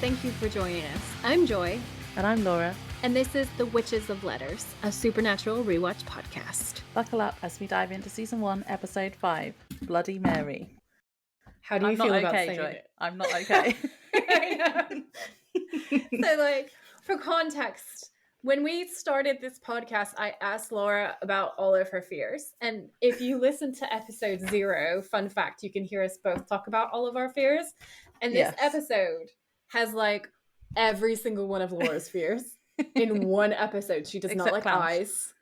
Thank you for joining us. I'm Joy. And I'm Laura. And this is The Witches of Letters, a supernatural rewatch podcast. Buckle up as we dive into Season 1, Episode 5, Bloody Mary. How do you feel about saying Joy? it? I'm not okay. I know. So, for context, when we started this podcast, I asked Laura about all of her fears. And if you listen to episode 0, fun fact, you can hear us both talk about all of our fears. And this episode has every single one of Laura's fears in one episode. She does not like eyes.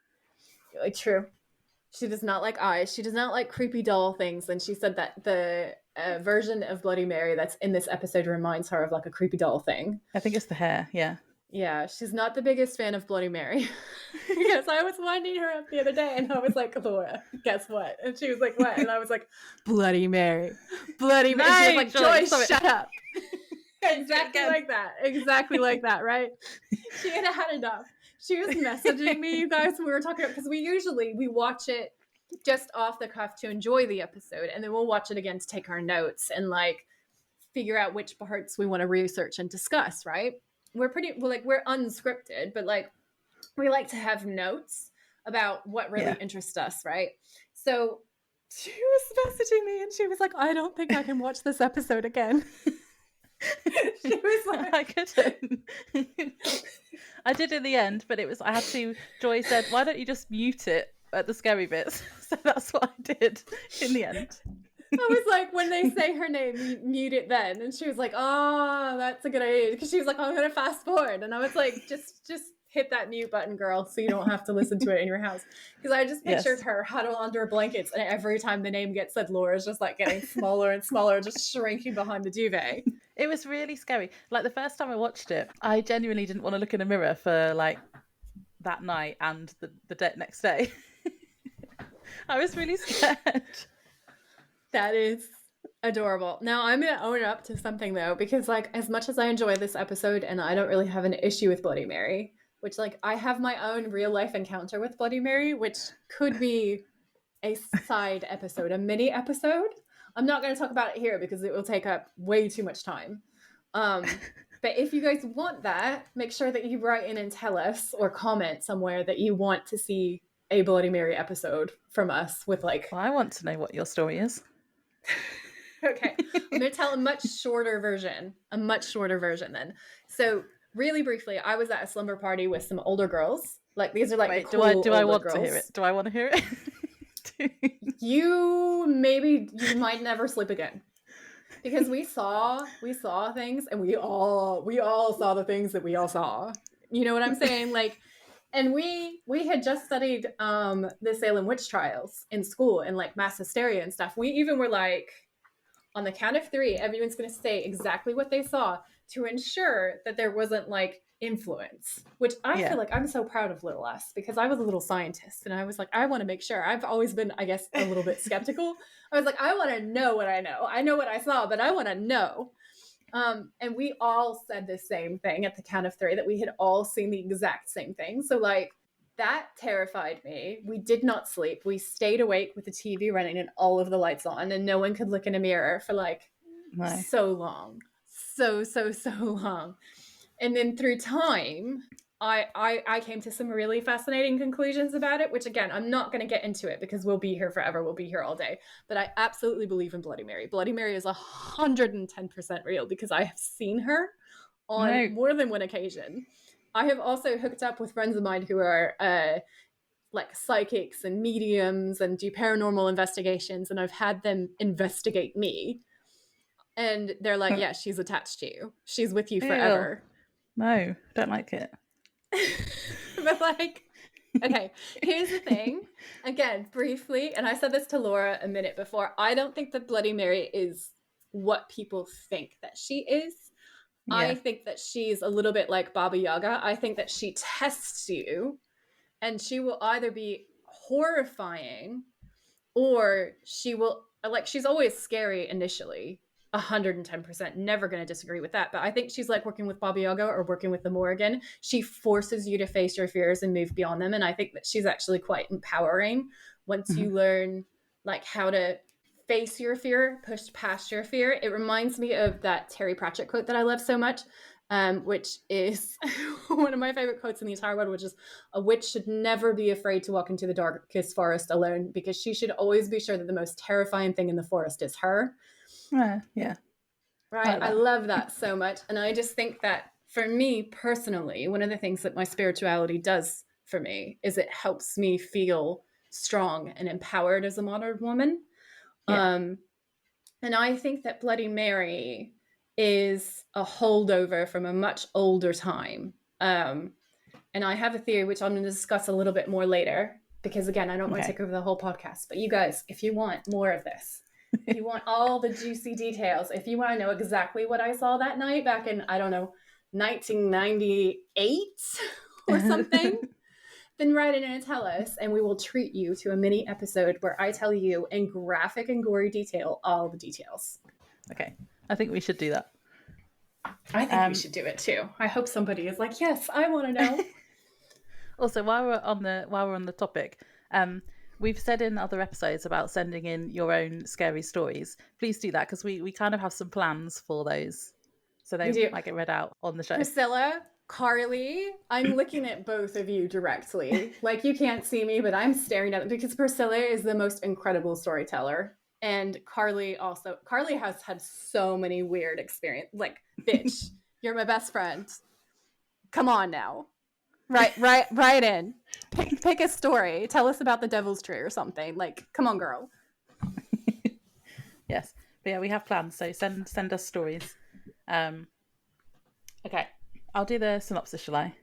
True. She does not like eyes. She does not like creepy doll things. And she said that the version of Bloody Mary that's in this episode reminds her of a creepy doll thing. I think it's the hair, yeah. Yeah, she's not the biggest fan of Bloody Mary. Because I was winding her up the other day and I was like, Laura, guess what? And she was like, what? And I was like, Bloody Mary. Bloody Mary. And she was like, Joy, shut up. Exactly like that. Exactly like that, right? She had enough. She was messaging me, you guys, when we were talking about, because we watch it just off the cuff to enjoy the episode, and then we'll watch it again to take our notes and figure out which parts we want to research and discuss, right? We're unscripted, but we like to have notes about what really interests us, right? So she was messaging me and she was like, I don't think I can watch this episode again. She was like, I couldn't. I did in the end, but I had to. Joy said, why don't you just mute it at the scary bits? So that's what I did in the end. I was like, when they say her name, mute it then. And she was like, oh, that's a good idea. Because she was like, I'm going to fast forward. And I was like, just hit that mute button, girl, so you don't have to listen to it in your house. Because I just pictured her huddled under blankets, and every time the name gets said, Laura's just getting smaller and smaller, just shrinking behind the duvet. It was really scary. The first time I watched it, I genuinely didn't want to look in a mirror for that night and the next day. I was really scared. That is adorable. Now I'm going to own up to something though, because as much as I enjoy this episode and I don't really have an issue with Bloody Mary, which I have my own real life encounter with Bloody Mary, which could be a side episode, a mini episode. I'm not going to talk about it here because it will take up way too much time. But if you guys want that, make sure that you write in and tell us or comment somewhere that you want to see a Bloody Mary episode from us with Well, I want to know what your story is. Okay, I'm going to tell a much shorter version then. So really briefly, I was at a slumber party with some older girls. These are Wait, cool do I want girls. to hear it? Do I want to hear it? You might never sleep again. Because we saw things, and we all saw the things that we all saw. You know what I'm saying? And we had just studied the Salem witch trials in school and mass hysteria and stuff. We even were on the count of 3, everyone's going to say exactly what they saw to ensure that there wasn't influence, which I feel I'm so proud of little us, because I was a little scientist and I was I want to make sure. I've always been, I guess, a little bit skeptical. I was I want to know what I know. I know what I saw, but I want to know. And we all said the same thing at the count of 3, that we had all seen the exact same thing. So that terrified me. We did not sleep. We stayed awake with the TV running and all of the lights on, and no one could look in a mirror for so long. So long. And then through time, I came to some really fascinating conclusions about it, which again, I'm not going to get into it because we'll be here forever. We'll be here all day. But I absolutely believe in Bloody Mary. Bloody Mary is 110% real because I have seen her on more than one occasion. I have also hooked up with friends of mine who are psychics and mediums and do paranormal investigations, and I've had them investigate me. And they're yeah, she's attached to you. She's with you forever. No, don't like it. But okay, here's the thing. Again, briefly, and I said this to Laura a minute before, I don't think that Bloody Mary is what people think that she is. Yeah. I think that she's a little bit like Baba Yaga. I think that she tests you, and she will either be horrifying or she will, she's always scary initially. 110%, never going to disagree with that. But I think she's working with Baba Yaga or working with the Morrigan. She forces you to face your fears and move beyond them. And I think that she's actually quite empowering once you learn how to face your fear, push past your fear. It reminds me of that Terry Pratchett quote that I love so much, which is one of my favorite quotes in the entire world, which is, a witch should never be afraid to walk into the darkest forest alone, because she should always be sure that the most terrifying thing in the forest is her. Yeah. Right? I love that so much. And I just think that for me personally, one of the things that my spirituality does for me is it helps me feel strong and empowered as a modern woman. Yeah. And I think that Bloody Mary is a holdover from a much older time. And I have a theory, which I'm going to discuss a little bit more later, because again, I don't want to take over the whole podcast. But you guys, if you want more of this, if you want all the juicy details, if you want to know exactly what I saw that night back in, I don't know, 1998 or something, then write in and tell us, and we will treat you to a mini episode where I tell you in graphic and gory detail all the details. Okay, I think we should do that. I think we should do it too. I hope somebody is like, yes, I want to know. Also, while we're on the topic, we've said in other episodes about sending in your own scary stories. Please do that, because we kind of have some plans for those, so they might get read out on the show. Priscilla, Carly, I'm looking at both of you directly. Like, you can't see me, but I'm staring at them, because Priscilla is the most incredible storyteller. And Carly has had so many weird experiences. Like, bitch, you're my best friend. Come on now. Right in. Pick a story. Tell us about the Devil's Tree or something. Like, come on, girl. Yes, but yeah, we have plans. So send us stories. Okay, I'll do the synopsis, shall I?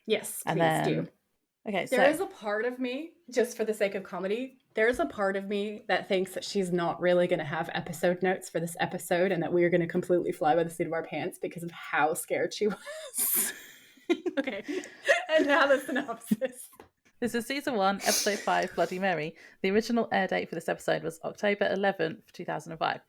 Yes, please do. Okay, there is a part of me, just for the sake of comedy, there's a part of me that thinks that she's not really going to have episode notes for this episode, and that we are going to completely fly by the seat of our pants because of how scared she was. Okay, and now the synopsis. This is season 1, episode 5, Bloody Mary. The original air date for this episode was October 11th, 2005.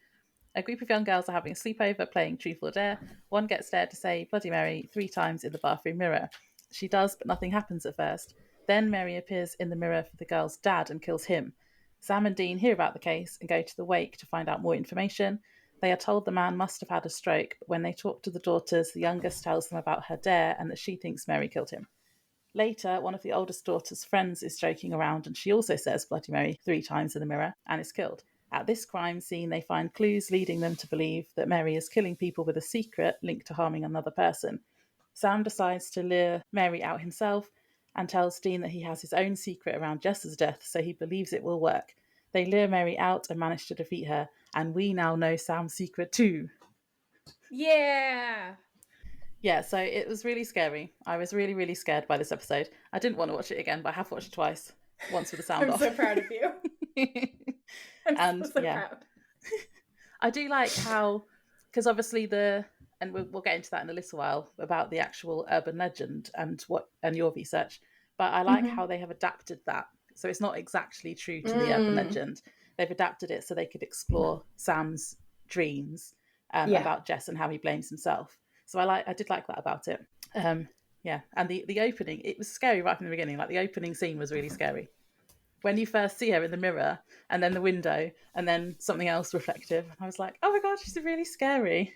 A group of young girls are having a sleepover playing Truth or Dare. One gets dared to say Bloody Mary 3 times in the bathroom mirror. She does, but nothing happens at first. Then Mary appears in the mirror for the girl's dad and kills him. Sam and Dean hear about the case and go to the wake to find out more information. They are told the man must have had a stroke, but when they talk to the daughters, the youngest tells them about her dare and that she thinks Mary killed him. Later, one of the oldest daughter's friends is joking around, and she also says Bloody Mary 3 times in the mirror and is killed. At this crime scene, they find clues leading them to believe that Mary is killing people with a secret linked to harming another person. Sam decides to lure Mary out himself and tells Dean that he has his own secret around Jess's death, so he believes it will work. They lure Mary out and manage to defeat her, and we now know Sam's secret too. Yeah! Yeah, so it was really scary. I was really, really scared by this episode. I didn't want to watch it again, but I have watched it twice. Once with the sound off. I'm so proud of you. I'm so proud. I do like how, because obviously and we'll get into that in a little while, about the actual urban legend and your research, but I like how they have adapted that. So it's not exactly true to the urban legend. They've adapted it so they could explore Sam's dreams about Jess and how he blames himself. So I did like that about it. And the opening, it was scary right from the beginning. Like, the opening scene was really scary. When you first see her in the mirror, and then the window, and then something else reflective, I was like, oh my god, she's really scary.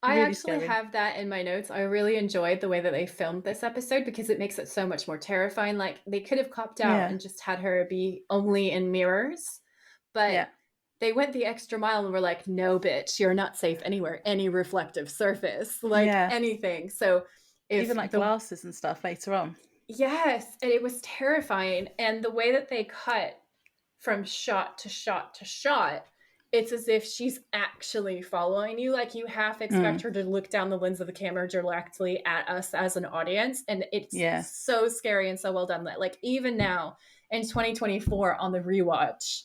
I actually have that in my notes. I really enjoyed the way that they filmed this episode, because it makes it so much more terrifying. Like, they could have copped out and just had her be only in mirrors, but they went the extra mile and were like, no, bitch, you're not safe anywhere, any reflective surface, like anything. So even like glasses and stuff later on. Yes, and it was terrifying. And the way that they cut from shot to shot to shot, it's as if she's actually following you. Like, you half expect her to look down the lens of the camera directly at us as an audience. And it's so scary and so well done that, like, even now in 2024 on the rewatch,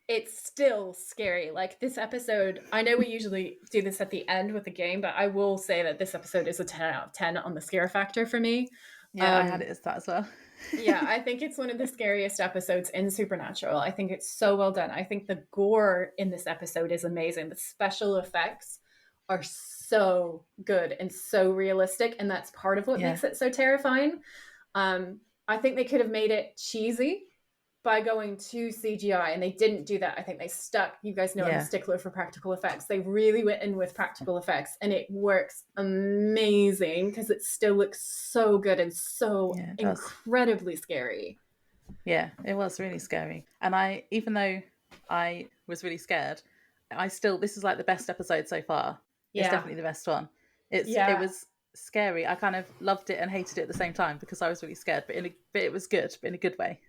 it's still scary. Like, this episode, I know we usually do this at the end with the game, but I will say that this episode is a 10 out of 10 on the scare factor for me. Yeah, I had it as that as well. Yeah, I think it's one of the scariest episodes in Supernatural. I think it's so well done. I think the gore in this episode is amazing. The special effects are so good and so realistic, and that's part of what makes it so terrifying. I think they could have made it cheesy, by going to CGI, and they didn't do that. I think they stuck. You guys know I'm a stickler for practical effects. They really went in with practical effects, and it works amazing because it still looks so good and so incredibly scary. Yeah, it was really scary. And even though I was really scared, this is like the best episode so far. It's definitely the best one. It was scary. I kind of loved it and hated it at the same time because I was really scared, but it was good, but in a good way.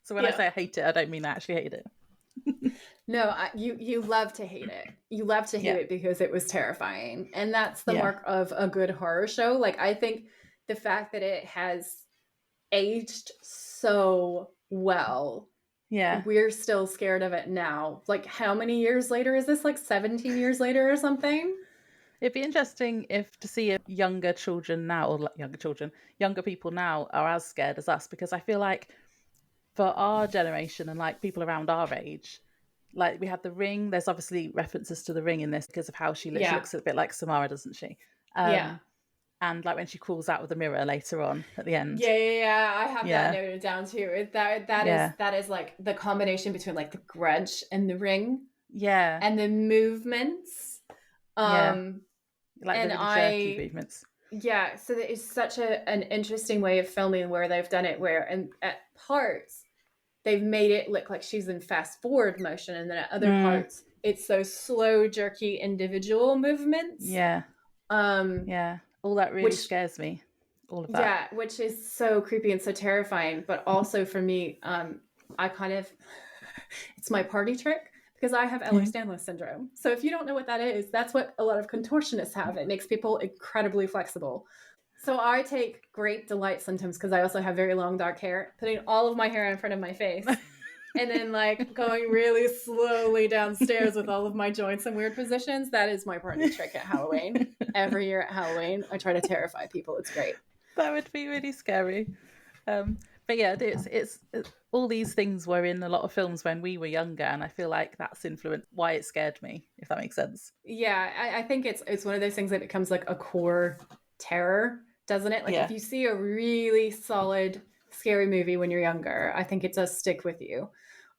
So when I say I hate it, I don't mean I actually hate it. No, you love to hate it. You love to hate it because it was terrifying. And that's the mark of a good horror show. Like, I think the fact that it has aged so well. Yeah. We're still scared of it now. Like, how many years later is this? Like 17 years later or something? It'd be interesting to see if younger people now are as scared as us, because I feel like for our generation and like people around our age, like we had The Ring. There's obviously references to The Ring in this because of how she looks. She looks a bit like Samara, doesn't she? And like when she crawls out of the mirror later on at the end. Yeah. I have that noted down too. That is like the combination between like The Grudge and The Ring. Yeah. And the movements. Like the really jerky movements. Yeah, so it's such an interesting way of filming where they've done it and at parts they've made it look like she's in fast forward motion, and then at other parts it's those slow, jerky individual movements. All that really scares me. All of that. Yeah, which is so creepy and so terrifying. But also for me, I kind of it's my party trick because I have Ehlers-Danlos syndrome. So if you don't know what that is, that's what a lot of contortionists have. It makes people incredibly flexible. So I take great delight sometimes, because I also have very long dark hair, putting all of my hair in front of my face and then like going really slowly downstairs with all of my joints in weird positions. That is my party trick at Halloween. Every year at Halloween, I try to terrify people. It's great. That would be really scary. But yeah, it's all these things were in a lot of films when we were younger, and I feel like that's influenced why it scared me, if that makes sense. Yeah, I think it's one of those things that becomes like a core terror, doesn't it? Like if you see a really solid scary movie when you're younger, I think it does stick with you.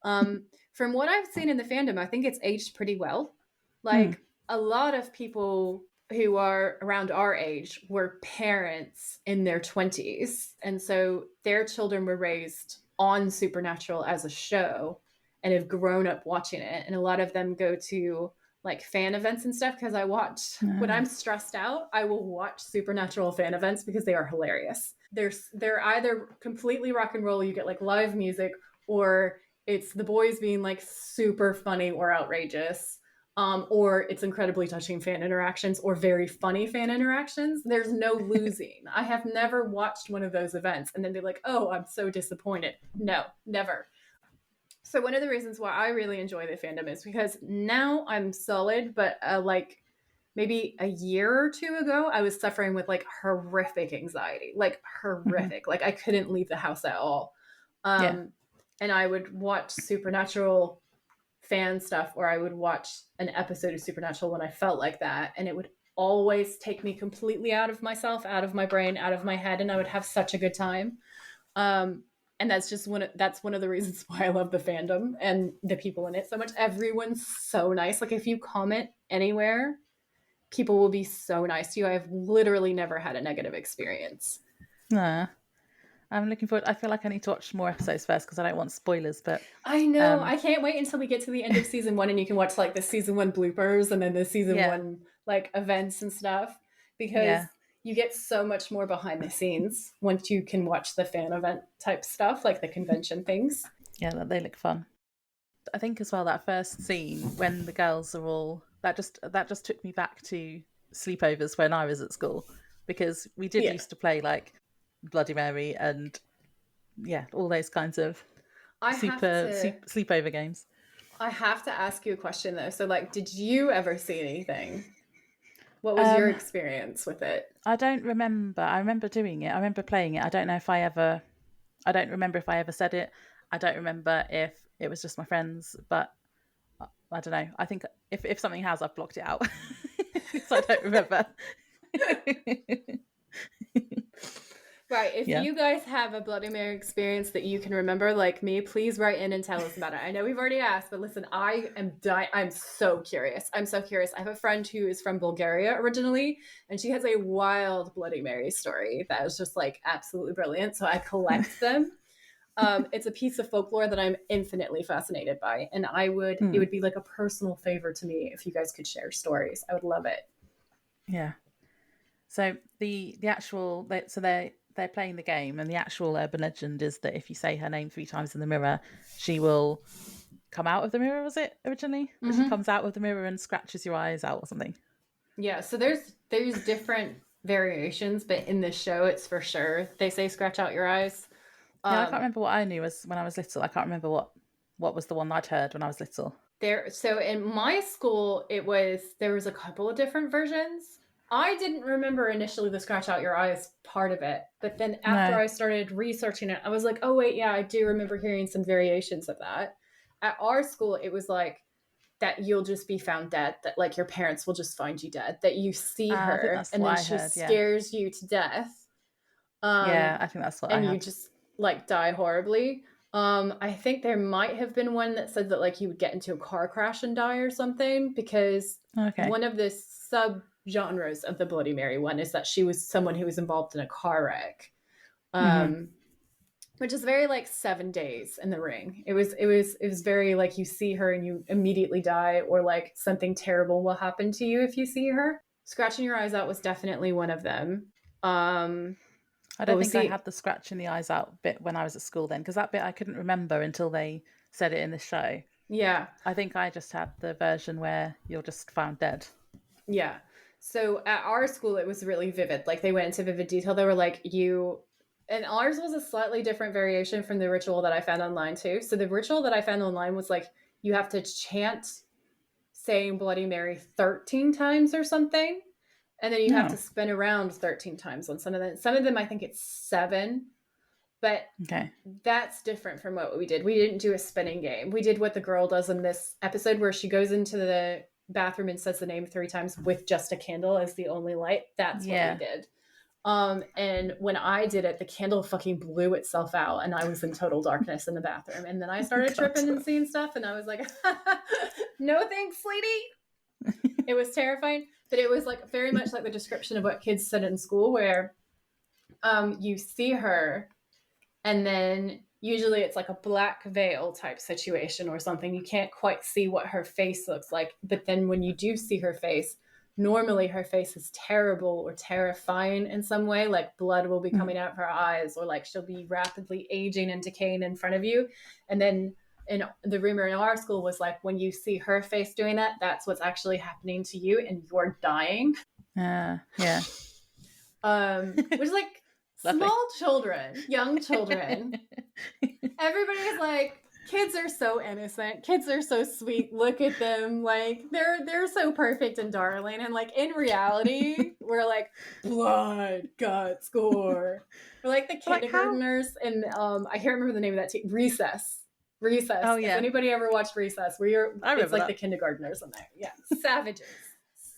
From what I've seen in the fandom, I think it's aged pretty well. Like a lot of people who are around our age were parents in their 20s. And so their children were raised on Supernatural as a show and have grown up watching it. And a lot of them go to like fan events and stuff, because I watch when I'm stressed out, I will watch Supernatural fan events because they are hilarious. They're either completely rock and roll, you get like live music, or it's the boys being like super funny or outrageous. Or it's incredibly touching fan interactions or very funny fan interactions. There's no losing. I have never watched one of those events and then be like, oh, I'm so disappointed. No, never. So one of the reasons why I really enjoy the fandom is because now I'm solid, but like maybe a year or two ago, I was suffering with like horrific anxiety, like horrific. Like I couldn't leave the house at all. And I would watch Supernatural fan stuff, or I would watch an episode of Supernatural when I felt like that, and it would always take me completely out of myself, out of my brain, out of my head, and I would have such a good time. And that's just one of the reasons why I love the fandom and the people in it so much. Everyone's so nice. Like if you comment anywhere, people will be so nice to you. I've literally never had a negative experience. I'm looking forward. I feel like I need to watch more episodes first because I don't want spoilers. But I know I can't wait until we get to the end of season 1 and you can watch like the season 1 bloopers and then the season 1 like events and stuff, because you get so much more behind the scenes once you can watch the fan event type stuff, like the convention things. Yeah, they look fun. I think as well that first scene when the girls are all that just took me back to sleepovers when I was at school, because we did used to play like Bloody Mary and all those kinds of sleepover games. I have to ask you a question though. So like, did you ever see anything? What was your experience with it? I don't remember. I remember doing it. I remember playing it. I don't remember if I ever said it. I don't remember if it was just my friends, but I don't know. I think if something has, I've blocked it out. So I don't remember. Right. If Yeah. you guys have a Bloody Mary experience that you can remember, like me, please write in and tell us about it. I know we've already asked, but listen, I'm so curious. I'm so curious. I have a friend who is from Bulgaria originally, and she has a wild Bloody Mary story that is just like absolutely brilliant. So I collect them. It's a piece of folklore that I'm infinitely fascinated by, and it would be like a personal favor to me if you guys could share stories. I would love it. Yeah. So the actual so they're playing the game, and the actual urban legend is that if you say her name 3 times in the mirror, she will come out of the mirror. Was it originally that she comes out of the mirror and scratches your eyes out or something? Yeah, so there's different variations, but in this show, it's for sure they say scratch out your eyes. Yeah, I can't remember what I knew as when I was little. I can't remember what was the one I'd heard when I was little. So in my school, there was a couple of different versions. I didn't remember initially the scratch out your eyes part of it, but then after No. I started researching it, I was like, oh wait, yeah, I do remember hearing some variations of that. At our school, it was like that you'll just be found dead, that like your parents will just find you dead, that you see I think her that's and what then I she heard. Yeah. scares you to death. Yeah, Um, I think that's what I and you had. just like die horribly. I think there might have been one that said that like you would get into a car crash and die or something, because Okay. one of the sub genres of the Bloody Mary one is that she was someone who was involved in a car wreck. Which is very like 7 days in the ring. It was very like you see her and you immediately die, or like something terrible will happen to you if you see her. Scratching your eyes out was definitely one of them. I What don't was think I the had the scratching the eyes out bit when I was at school then, because that bit I couldn't remember until they said it in the show. Yeah. I think I just had the version where you're just found dead. Yeah. So at our school, it was really vivid. Like they went into vivid detail. They were like, and ours was a slightly different variation from the ritual that I found online too. So the ritual that I found online was like, you have to chant saying Bloody Mary 13 times or something. And then you have to No. spin around 13 times on some of them. Some of them, I think it's 7, but Okay. that's different from what we did. We didn't do a spinning game. We did what the girl does in this episode where she goes into the bathroom and says the name 3 times with just a candle as the only light. That's what we Yeah. did. And when I did it, the candle fucking blew itself out and I was in total darkness in the bathroom. And then I started tripping and seeing stuff and I was like, no thanks, sweetie. It was terrifying, but it was like very much like the description of what kids said in school, where you see her and then usually it's like a black veil type situation or something. You can't quite see what her face looks like, but then when you do see her face, normally her face is terrible or terrifying in some way, like blood will be coming out of her eyes, or like she'll be rapidly aging and decaying in front of you. And then in the rumor in our school was like, when you see her face doing that, that's what's actually happening to you and you're dying. Yeah. Which is like small children, young children. Everybody is like, kids are so innocent, kids are so sweet, look at them, like they're so perfect and darling, and like in reality we're like blood, guts, gore. We're like the kindergartners, and I can't remember the name of that team. Recess. Oh yeah. If anybody ever watched Recess, it's like that. the kindergartners in there. Yeah. Savages.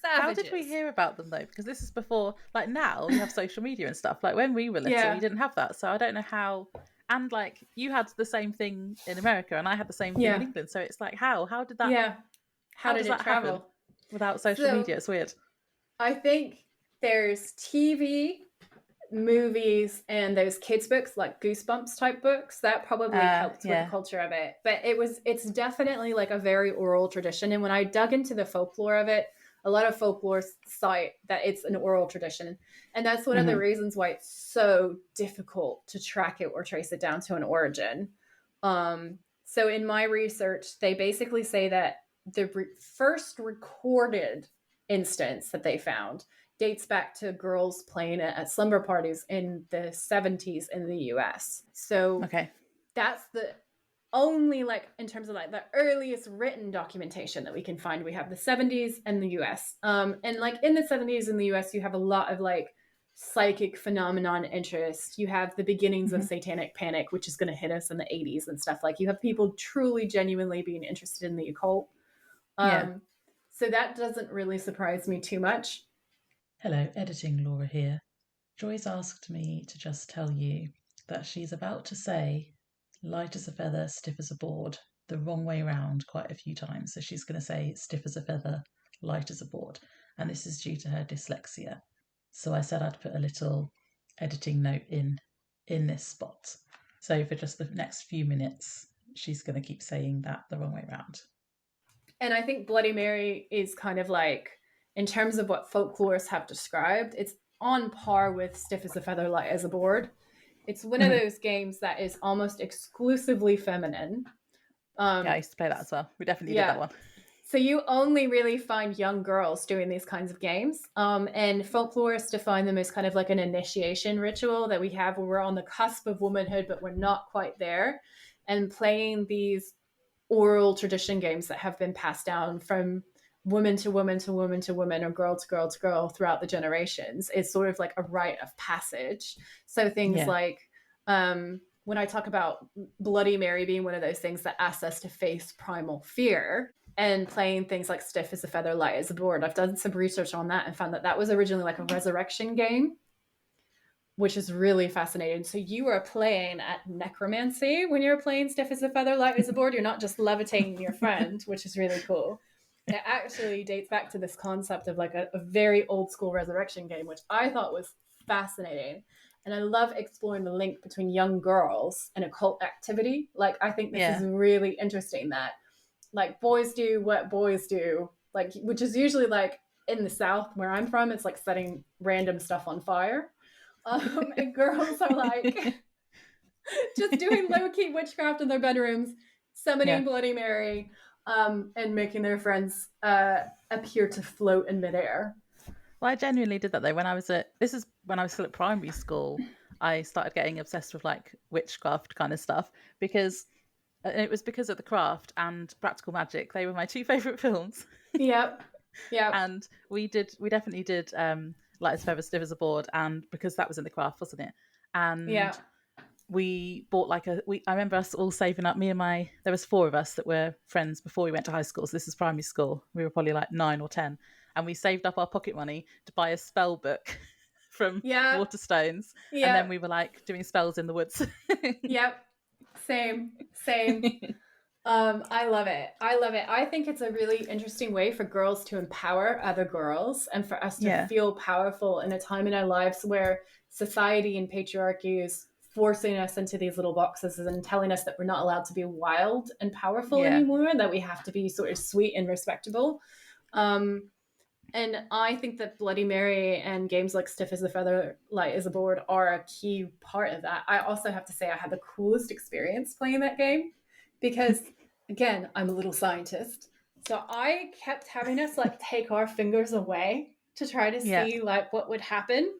How did we hear about them though? Because this is before, like now you have social media and stuff. Like when we were little, you didn't have that. So I don't know how. And like you had the same thing in America, and I had the same thing in England. So it's like how did that? Yeah. How did does it that travel? happen without social media? It's weird. I think there's TV, movies, and those kids books like Goosebumps type books that probably helped with the culture of it. But it's definitely like a very oral tradition. And when I dug into the folklore of it, a lot of folklore cite that it's an oral tradition. And that's one of the reasons why it's so difficult to track it or trace it down to an origin. So in my research, they basically say that the first recorded instance that they found dates back to girls playing it at slumber parties in the 70s in the US. So that's the only, like, in terms of like the earliest written documentation that we can find. We have the 70s and the US. And like in the 70s in the US, you have a lot of like psychic phenomenon interest. You have the beginnings of satanic panic, which is going to hit us in the 80s and stuff. Like you have people truly, genuinely being interested in the occult. So that doesn't really surprise me too much. Hello, editing Laura here. Joy's asked me to just tell you that she's about to say light as a feather, stiff as a board, the wrong way round quite a few times. So she's going to say stiff as a feather, light as a board. And this is due to her dyslexia. So I said I'd put a little editing note in this spot. So for just the next few minutes, she's going to keep saying that the wrong way round. And I think Bloody Mary is kind of like, in terms of what folklorists have described, it's on par with Stiff as a Feather, Light as a Board. It's one of those games that is almost exclusively feminine. Yeah, I used to play that as well. We definitely did that one. So you only really find young girls doing these kinds of games. And folklorists define them as kind of like an initiation ritual that we have where we're on the cusp of womanhood, but we're not quite there. And playing these oral tradition games that have been passed down from woman to woman to woman to woman, or girl to girl to girl throughout the generations is sort of like a rite of passage. So things like when I talk about Bloody Mary being one of those things that asks us to face primal fear, and playing things like Stiff as a Feather, Light as a Board, I've done some research on that and found that that was originally like a resurrection game, which is really fascinating. So you are playing at necromancy when you're playing Stiff as a Feather, Light as a Board. You're not just levitating your friend, which is really cool. It actually dates back to this concept of like a very old school resurrection game, which I thought was fascinating. And I love exploring the link between young girls and occult activity. Like, I think this is really interesting that like boys do what boys do, like, which is usually like in the South where I'm from, it's like setting random stuff on fire. And girls are like just doing low-key witchcraft in their bedrooms, summoning Bloody Mary, and making their friends appear to float in midair. Well, I genuinely did that though. When I was still at primary school, I started getting obsessed with like witchcraft kind of stuff because it was because of The Craft and Practical Magic. They were my two favourite films. Yep. And we definitely did Light as a Feather, Stiff as a Board, and because that was in The Craft, wasn't it? And we bought I remember us all saving up. There was 4 of us that were friends before we went to high school. So this was primary school. We were probably like 9 or 10, and we saved up our pocket money to buy a spell book from Waterstones, and then we were like doing spells in the woods. Same. I love it. I think it's a really interesting way for girls to empower other girls and for us to feel powerful in a time in our lives where society and patriarchy is forcing us into these little boxes and telling us that we're not allowed to be wild and powerful anymore, that we have to be sort of sweet and respectable. And I think that Bloody Mary and games like Stiff as a Feather, Light as a Board are a key part of that. I also have to say I had the coolest experience playing that game because, again, I'm a little scientist. So I kept having us like take our fingers away to try to see like what would happen.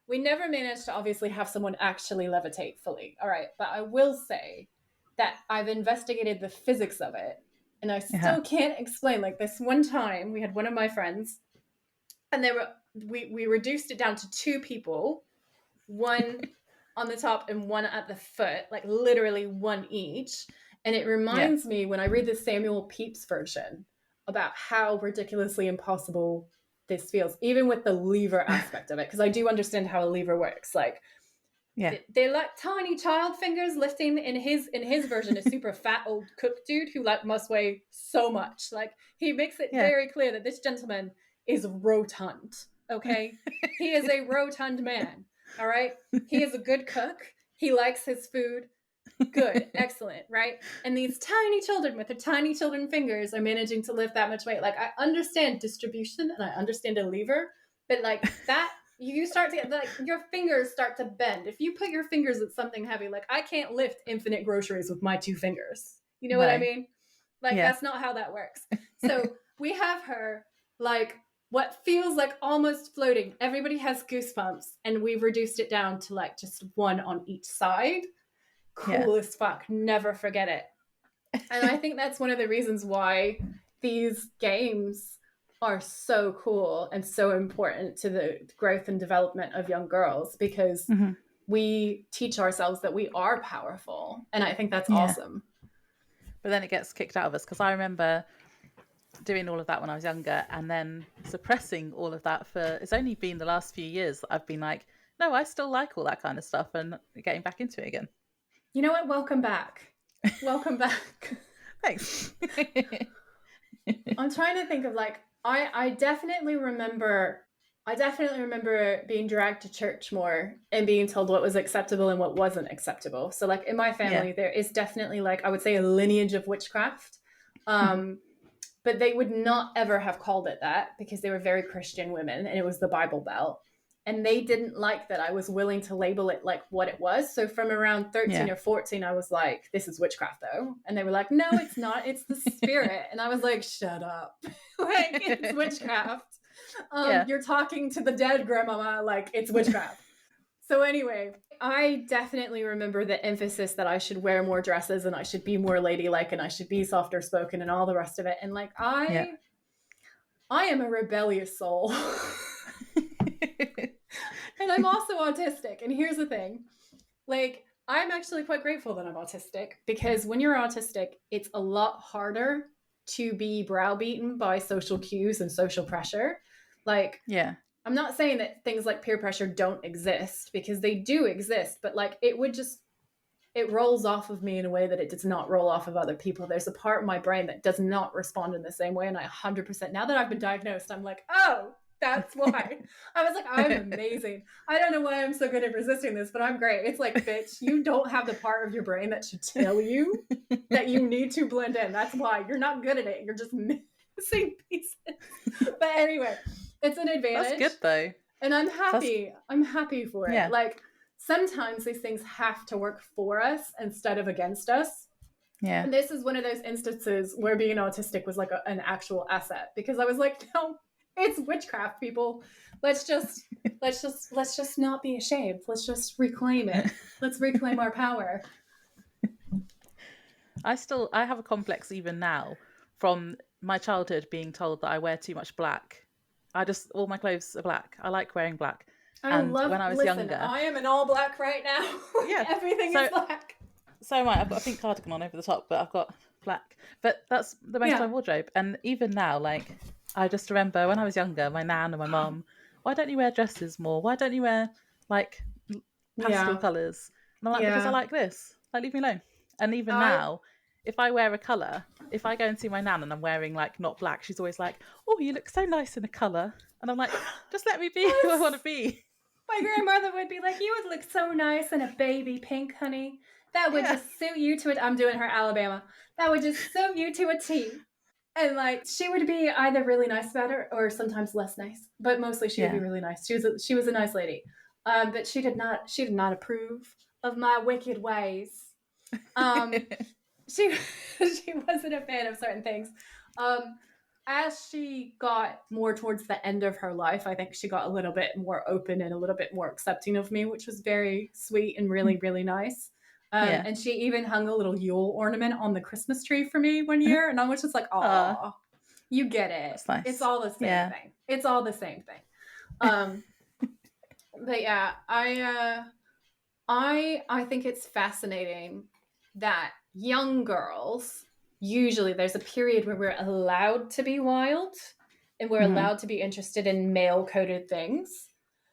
We never managed to obviously have someone actually levitate fully. All right. But I will say that I've investigated the physics of it. And I still can't explain. Like this one time, we had one of my friends, and we reduced it down to 2 people, one on the top and one at the foot, like literally one each. And it reminds me when I read the Samuel Pepys version about how ridiculously impossible this feels, even with the lever aspect of it, because I do understand how a lever works. Like, they're like tiny child fingers lifting. In his version, a super fat old cook dude who like must weigh so much. Like, he makes it very clear that this gentleman is rotund. Okay, he is a rotund man. All right, he is a good cook. He likes his food. Good, excellent, right? And these tiny children with their tiny children fingers are managing to lift that much weight. Like, I understand distribution and I understand a lever, but like that. You start to get like your fingers start to bend. If you put your fingers at something heavy, like I can't lift infinite groceries with my 2 fingers. You know what I mean? Like that's not how that works. So we have her like what feels like almost floating. Everybody has goosebumps, and we've reduced it down to like just 1 on each side. Cool as fuck. Never forget it. And I think that's one of the reasons why these games are so cool and so important to the growth and development of young girls, because we teach ourselves that we are powerful. And I think that's awesome. But then it gets kicked out of us, because I remember doing all of that when I was younger and then suppressing all of that it's only been the last few years that I've been like, no, I still like all that kind of stuff and getting back into it again. You know what? Welcome back. Welcome back. Thanks. I'm trying to think of like I definitely remember being dragged to church more and being told what was acceptable and what wasn't acceptable. So like in my family, there is definitely like I would say a lineage of witchcraft. But they would not ever have called it that because they were very Christian women and it was the Bible Belt. And they didn't like that I was willing to label it like what it was. So from around 13 or 14, I was like, this is witchcraft though. And they were like, no, it's not. It's the spirit. And I was like, shut up. Like, it's witchcraft. You're talking to the dead grandmama like it's witchcraft. So anyway, I definitely remember the emphasis that I should wear more dresses and I should be more ladylike and I should be softer spoken and all the rest of it. And like, I am a rebellious soul. And I'm also autistic. And here's the thing. Like, I'm actually quite grateful that I'm autistic because when you're autistic, it's a lot harder to be browbeaten by social cues and social pressure. Like, I'm not saying that things like peer pressure don't exist because they do exist, but like it rolls off of me in a way that it does not roll off of other people. There's a part of my brain that does not respond in the same way. And I 100%, now that I've been diagnosed, I'm like, oh, that's why. I was like, I'm amazing. I don't know why I'm so good at resisting this, but I'm great. It's like, bitch, you don't have the part of your brain that should tell you that you need to blend in. That's why. You're not good at it. You're just missing pieces. But anyway, it's an advantage. That's good though. And I'm happy. I'm happy for it. Yeah. Like sometimes these things have to work for us instead of against us. Yeah. And this is one of those instances where being autistic was like an actual asset because I was like, no, it's witchcraft, people. Let's just not be ashamed. Let's just reclaim it. Let's reclaim our power. I have a complex even now from my childhood being told that I wear too much black. All my clothes are black. I like wearing black. When I was younger, I am in all black right now. Yeah, everything is black. So am I. I've got a pink cardigan on over the top, but I've got black. But that's the most of my wardrobe. And even now, like, I just remember when I was younger, my nan and my mum, why don't you wear dresses more? Why don't you wear like pastel colours? And I'm like, because I like this. Like, leave me alone. And even now, if I wear a colour, if I go and see my nan and I'm wearing like not black, she's always like, oh, you look so nice in a colour. And I'm like, just let me be who I want to be. My grandmother would be like, you would look so nice in a baby pink, honey. That would just suit you to it. I'm doing her Alabama. That would just suit you to a T. And like, she would be either really nice about it or sometimes less nice. But mostly she would be really nice. She was a nice lady. But she did not approve of my wicked ways. She wasn't a fan of certain things. As she got more towards the end of her life, I think she got a little bit more open and a little bit more accepting of me, which was very sweet and really, really nice. And she even hung a little Yule ornament on the Christmas tree for me one year. And I was just like, oh, you get it. Nice. It's all the same thing. It's all the same thing. But yeah, I think it's fascinating that young girls, usually there's a period where we're allowed to be wild and we're allowed to be interested in male-coded things.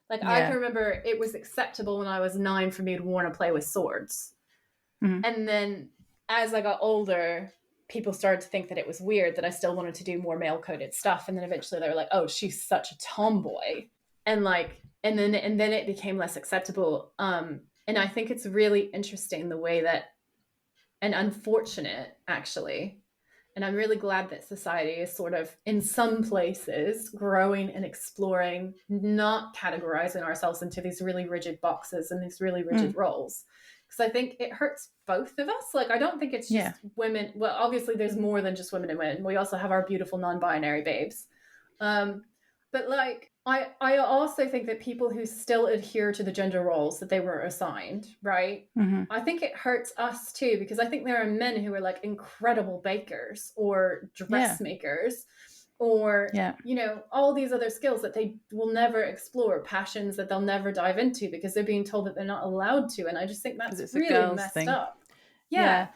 Like I can remember it was acceptable when I was 9 for me to want to play with swords. And then as I got older, people started to think that it was weird that I still wanted to do more male-coded stuff. And then eventually they were like, oh, she's such a tomboy. And then it became less acceptable. And I think it's really interesting the way that, and unfortunate actually, and I'm really glad that society is sort of in some places growing and exploring, not categorizing ourselves into these really rigid boxes and these really rigid roles. Because I think it hurts both of us. Like, I don't think it's just women. Well, obviously there's more than just women and men. We also have our beautiful non-binary babes. But like, I also think that people who still adhere to the gender roles that they were assigned, right? I think it hurts us too, because I think there are men who are like incredible bakers or dressmakers or, you know, all these other skills that they will never explore, passions that they'll never dive into because they're being told that they're not allowed to. And I just think that's really messed up. Yeah.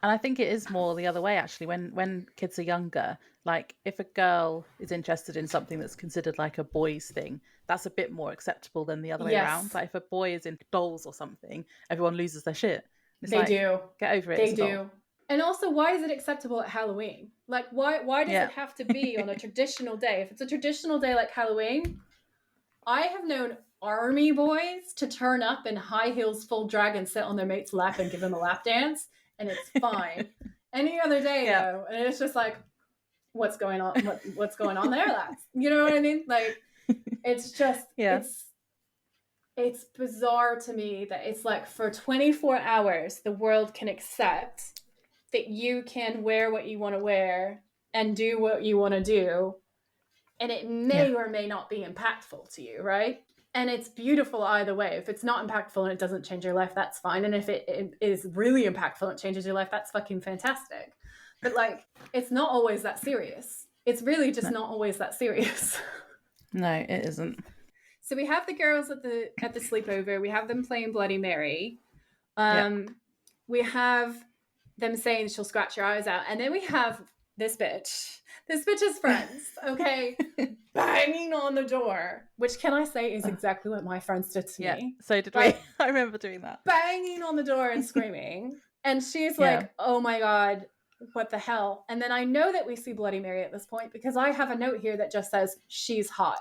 And I think it is more the other way, actually, when kids are younger. Like, if a girl is interested in something that's considered like a boy's thing, that's a bit more acceptable than the other way Yes. around. Like if a boy is in dolls or something, everyone loses their shit. It's They like, do. get over it. They it's a doll. do. And also, why is it acceptable at Halloween? Like, why does Yeah. it have to be on a traditional day? If it's a traditional day like Halloween, I have known army boys to turn up in high heels, full drag, and sit on their mate's lap and give them a lap dance, and it's fine. Any other day, Yeah. though, and it's just like, what's going on? What's going on there, lads? You know what I mean? Like, it's just, Yeah. it's bizarre to me that it's like for 24 hours, the world can accept that you can wear what you want to wear and do what you want to do. And it may or may not be impactful to you, right? And it's beautiful either way. If it's not impactful and it doesn't change your life, that's fine. And if it is really impactful and it changes your life, that's fucking fantastic. But like, it's not always that serious. It's really just not always that serious. No, it isn't. So we have the girls at the sleepover. We have them playing Bloody Mary. We have them saying she'll scratch your eyes out. And then we have this bitch. This bitch's friends, okay? Banging on the door. Which, can I say, is exactly what my friends did to me. So did like, we. I remember doing that. Banging on the door and screaming. And she's like, oh my God, what the hell? And then I know that we see Bloody Mary at this point because I have a note here that just says, she's hot.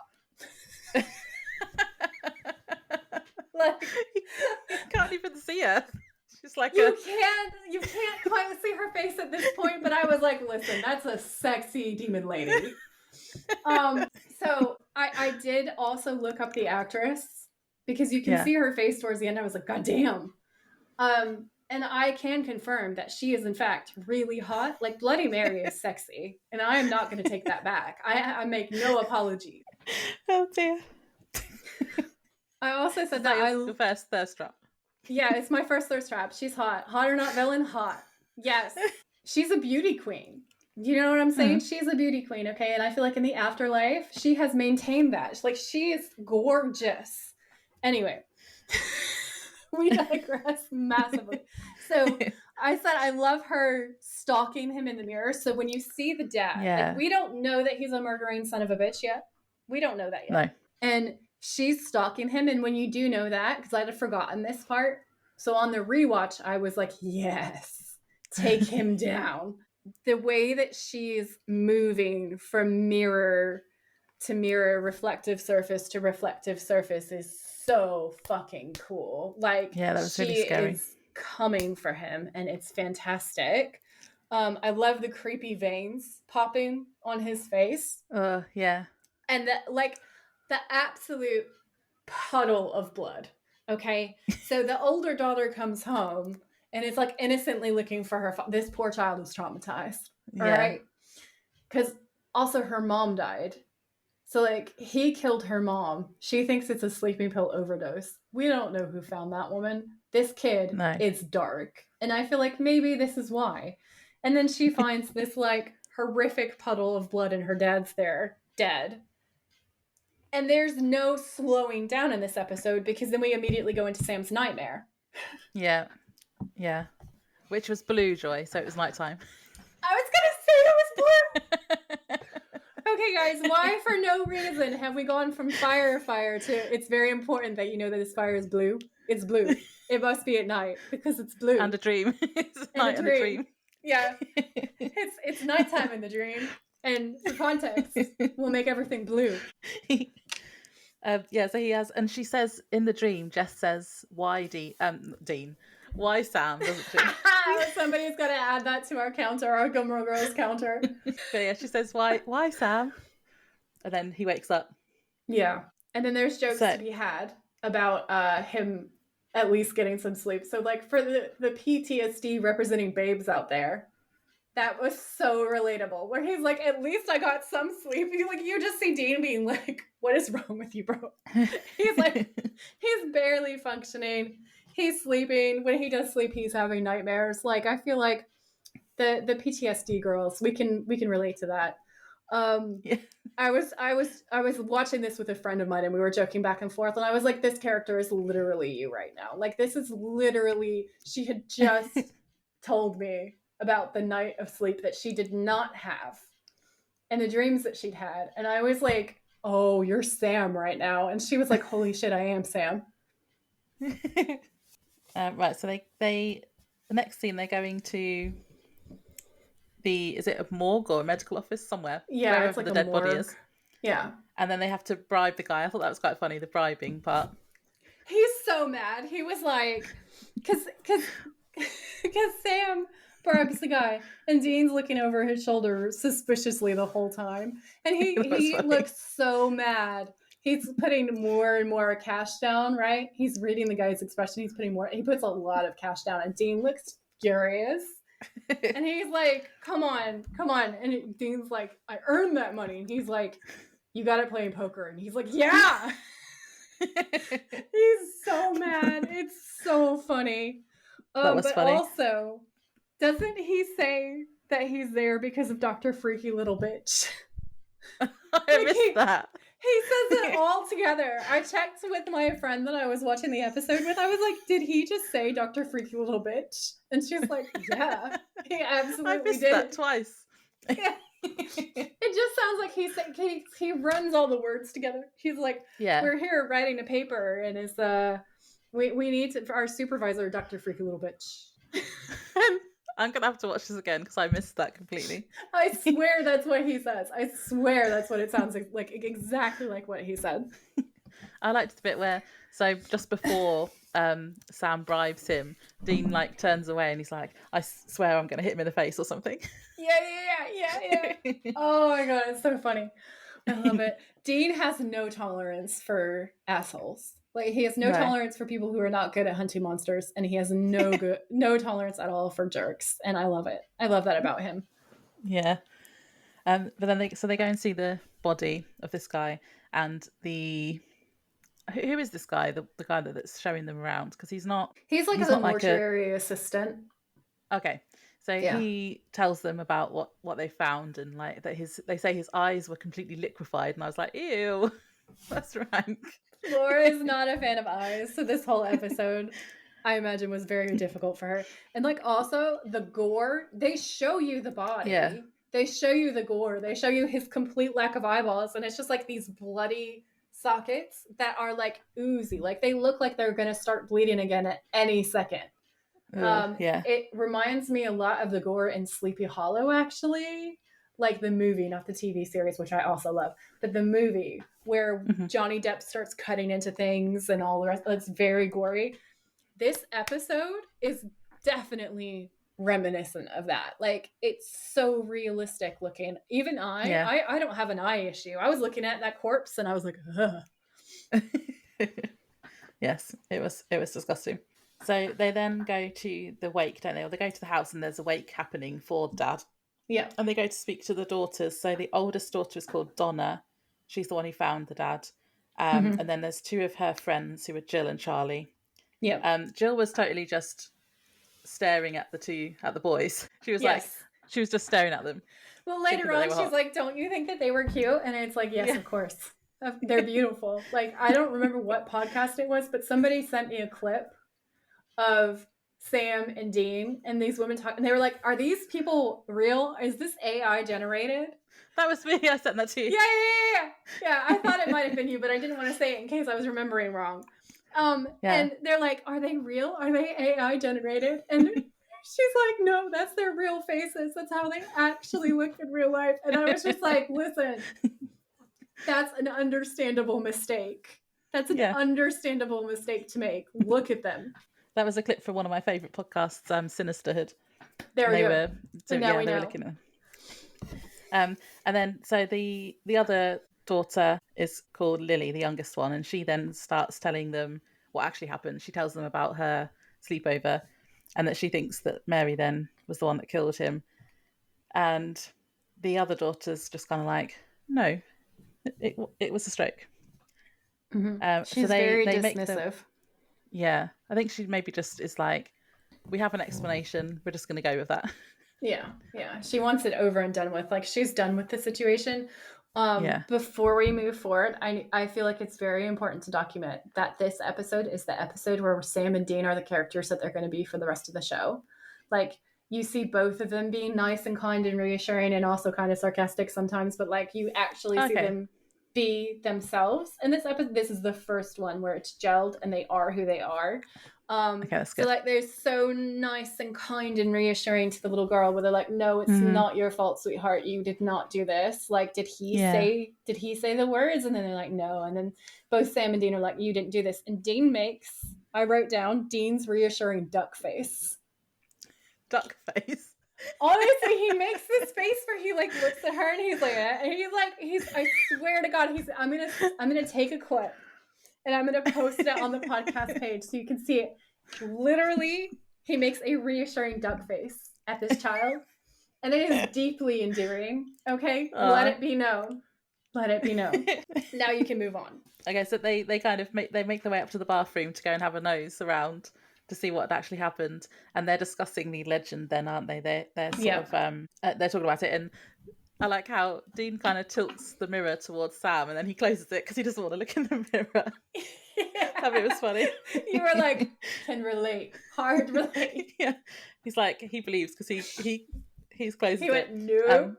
Like, you can't even see her. She's like you can't quite see her face at this point, but I was like, listen, that's a sexy demon lady. So I did also look up the actress because you can see her face towards the end. I was like, God damn. And I can confirm that she is in fact really hot. Like Bloody Mary is sexy, and I am not going to take that back. I make no apology. Oh dear. I also said that your first thirst trap. Yeah, it's my first thirst trap. She's hot. Hot or not villain, hot. Yes. She's a beauty queen. You know what I'm saying? She's a beauty queen, okay? And I feel like in the afterlife, she has maintained that. Like, she is gorgeous. Anyway, we digress massively. So I said I love her stalking him in the mirror. So when you see the dad, like, we don't know that he's a murdering son of a bitch yet. We don't know that yet. No. And she's stalking him. And when you do know that, because I had forgotten this part. So on the rewatch, I was like, yes, take him down. The way that she's moving from mirror to mirror, reflective surface to reflective surface is so fucking cool. Like, that was really scary. Is coming for him, and it's fantastic. I love the creepy veins popping on his face. Yeah. And the absolute puddle of blood. Okay. So the older daughter comes home and is like innocently looking for her. This poor child is traumatized. All right. Because also her mom died. So like he killed her mom. She thinks it's a sleeping pill overdose. We don't know who found that woman. This kid is dark. And I feel like maybe this is why. And then she finds this like horrific puddle of blood and her dad's there dead. And there's no slowing down in this episode because then we immediately go into Sam's nightmare. Yeah. Which was blue, Joy, so it was nighttime. I was going to say it was blue. Okay, guys, why for no reason have we gone from fire to it's very important that you know that this fire is blue? It's blue. It must be at night because it's blue. And a dream. It's night and a dream. Yeah. It's nighttime in the dream. And for context, we'll make everything blue. So he has, and she says in the dream, Jess says, why Dean? Why Sam, doesn't she? Somebody's got to add that to our counter, our Gilmore Girls counter. But yeah, she says, why Sam? And then he wakes up. Yeah. And then there's jokes to be had about him at least getting some sleep. So like for the PTSD representing babes out there, that was so relatable. Where he's like, at least I got some sleep. You just see Dean being like, what is wrong with you, bro? He's like, he's barely functioning. He's sleeping. When he does sleep, he's having nightmares. Like, I feel like the PTSD girls, we can relate to that. I was watching this with a friend of mine and we were joking back and forth and I was like, this character is literally you right now. Like, this is literally, she had just told me about the night of sleep that she did not have and the dreams that she'd had. And I was like, oh, you're Sam right now. And she was like, holy shit, I am Sam. Right, so they the next scene they're going to is it a morgue or a medical office somewhere? Yeah, wherever it's like the a dead morgue. body is. Yeah. And then they have to bribe the guy. I thought that was quite funny, the bribing part. He's so mad. He was like, because Sam bribes the guy, and Dean's looking over his shoulder suspiciously the whole time, and he looks so mad. He's putting more and more cash down, right? He's reading the guy's expression. He's putting more. He puts a lot of cash down, and Dean looks furious. And he's like, come on. And Dean's like, I earned that money. And he's like, you got it playing poker. And he's like, yeah. He's so mad. It's so funny. That was but funny. Also, doesn't he say that he's there because of Dr. Freaky Little Bitch? I missed that. He says it all together. I checked with my friend that I was watching the episode with. I was like, did he just say Dr. Freaky Little Bitch? And she's like, yeah, he absolutely I missed did. that twice. Yeah. It just sounds like he runs all the words together. He's like, we're here writing a paper, and it's we need to, our supervisor, Dr. Freaky Little Bitch. I'm gonna have to watch this again because I missed that completely. I swear that's what he says. I swear that's what it sounds like exactly like what he said. I liked the bit where, so just before Sam bribes him, Dean like turns away and he's like, I swear I'm gonna hit him in the face or something. Yeah. Oh my god, it's so funny. I love it. Dean has no tolerance for assholes. Like, he has no tolerance for people who are not good at hunting monsters, and he has no tolerance at all for jerks, and I love it. I love that about him. Yeah. But then they go and see the body of this guy, and who is this guy? The guy that's showing them around, because he's like a mortuary assistant. Okay. So he tells them about what they found, and like that they say his eyes were completely liquefied, and I was like, ew, that's rank. Laura is not a fan of eyes, so this whole episode, I imagine, was very difficult for her. And like, also the gore, they show you the body. Yeah. They show you the gore. They show you his complete lack of eyeballs, and it's just like these bloody sockets that are like oozy. Like, they look like they're going to start bleeding again at any second. It reminds me a lot of the gore in Sleepy Hollow, actually. Like the movie, not the TV series, which I also love, but the movie where Johnny Depp starts cutting into things and all the rest. It's very gory. This episode is definitely reminiscent of that. Like, it's so realistic looking. Even I don't have an eye issue. I was looking at that corpse and I was like, ugh. Yes, it was disgusting. So they then go to the wake, don't they? Or they go to the house and there's a wake happening for Dad. Yeah. And they go to speak to the daughters. So the oldest daughter is called Donna. She's the one who found the dad. And then there's two of her friends who are Jill and Charlie. Yeah. Jill was totally just staring at the boys. She was she was just staring at them. Well, later on, she's like, don't you think that they were cute? And it's like, yes, of course. They're beautiful. Like, I don't remember what podcast it was, but somebody sent me a clip of Sam and Dean and these women talk, and they were like, are these people real? Is this AI generated? That was me. I sent that to you. Yeah, I thought it might have been you, but I didn't want to say it in case I was remembering wrong. And they're like, are they real? Are they AI generated? And she's like, no, that's their real faces. That's how they actually look in real life. And I was just like, listen, that's an understandable mistake. That's an understandable mistake to make. Look at them. That was a clip from one of my favourite podcasts, Sinisterhood. There we go. So now we know. Were looking at them. And then, so the other daughter is called Lily, the youngest one, and she then starts telling them what actually happened. She tells them about her sleepover and that she thinks that Mary then was the one that killed him. And the other daughter's just kind of like, no, it was a stroke. She's very dismissive. Yeah, I think she maybe just is like, we have an explanation, we're just going to go with that. Yeah. She wants it over and done with. Like, she's done with the situation. Before we move forward, I feel like it's very important to document that this episode is the episode where Sam and Dean are the characters that they're going to be for the rest of the show. Like, you see both of them being nice and kind and reassuring and also kind of sarcastic sometimes, but like, you actually see them be themselves in this episode. This is the first one where it's gelled and they are who they are. Okay, that's good. So like they're so nice and kind and reassuring to the little girl where they're like, no, it's not your fault, sweetheart, you did not do this. Like, did he say the words? And then they're like, no. And then both Sam and Dean are like, you didn't do this. And Dean makes, I wrote down, Dean's reassuring duck face. Honestly, he makes this face where he like looks at her and he's like, I swear to God, I'm gonna take a clip and I'm gonna post it on the podcast page so you can see it. Literally, he makes a reassuring duck face at this child, and it is deeply endearing. Okay, let it be known. Let it be known. Now you can move on. Okay, so they kind of make their way up to the bathroom to go and have a nose around to see what actually happened, and they're discussing the legend then, aren't they? They're sort of they're talking about it, and I like how Dean kind of tilts the mirror towards Sam and then he closes it because he doesn't want to look in the mirror. I mean, it was funny. You were like, can relate, hard relate. Yeah, he's like, he believes because he's closed it. He went, no.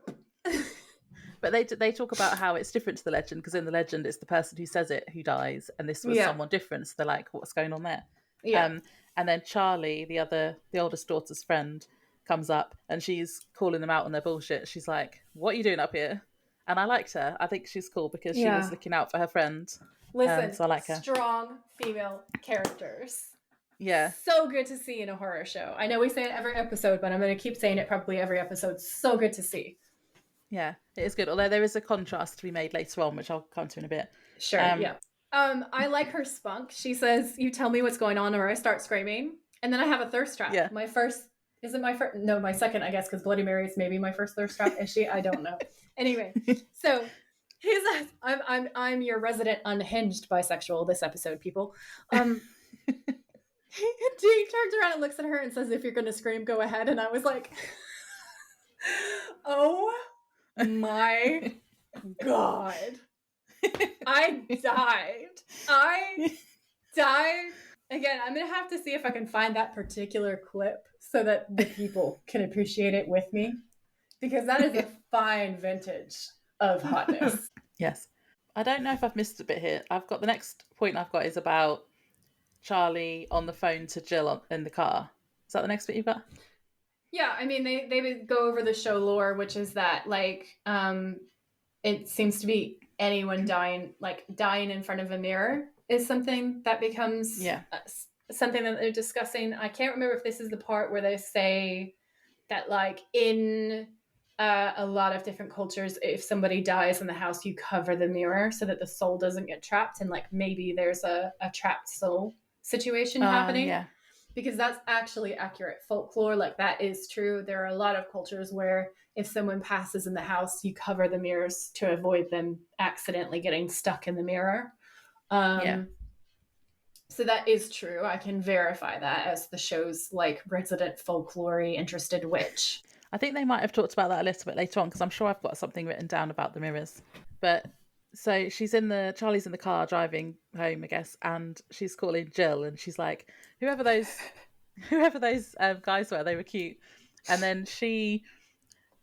But they talk about how it's different to the legend because in the legend it's the person who says it who dies, and this was someone different. So they're like, what's going on there? Yeah. And then Charlie, the oldest daughter's friend, comes up and she's calling them out on their bullshit. She's like, what are you doing up here? And I liked her. I think she's cool because she was looking out for her friend. Listen, so I like her. Strong female characters. Yeah. So good to see in a horror show. I know we say it every episode, but I'm going to keep saying it probably every episode. So good to see. Yeah, it is good. Although there is a contrast to be made later on, which I'll come to in a bit. Sure, yeah. I like her spunk. She says, you tell me what's going on or I start screaming. And then I have a thirst trap. Yeah. My second, I guess, because Bloody Mary is maybe my first thirst trap. Is she? I don't know. Anyway, so he says, I'm your resident unhinged bisexual this episode, people. Dean turns around and looks at her and says, if you're going to scream, go ahead. And I was like, oh my God. I died. Again, I'm going to have to see if I can find that particular clip so that the people can appreciate it with me. Because that is a fine vintage of hotness. Yes. I don't know if I've missed a bit here. The next point I've got is about Charlie on the phone to Jill in the car. Is that the next bit you've got? Yeah, I mean, they would go over the show lore, which is that, like, it seems to be anyone dying in front of a mirror is something that becomes something that they're discussing. I can't remember if this is the part where they say that, like, in a lot of different cultures, if somebody dies in the house, you cover the mirror so that the soul doesn't get trapped, and, like, maybe there's a trapped soul situation happening. Yeah. Because that's actually accurate folklore. Like, that is true. There are a lot of cultures where if someone passes in the house, you cover the mirrors to avoid them accidentally getting stuck in the mirror. So that is true. I can verify that as the show's, like, resident folklore interested witch. I think they might have talked about that a little bit later on because I'm sure I've got something written down about the mirrors. But so Charlie's in the car driving home, I guess, and she's calling Jill and she's like, whoever those guys were, they were cute. And then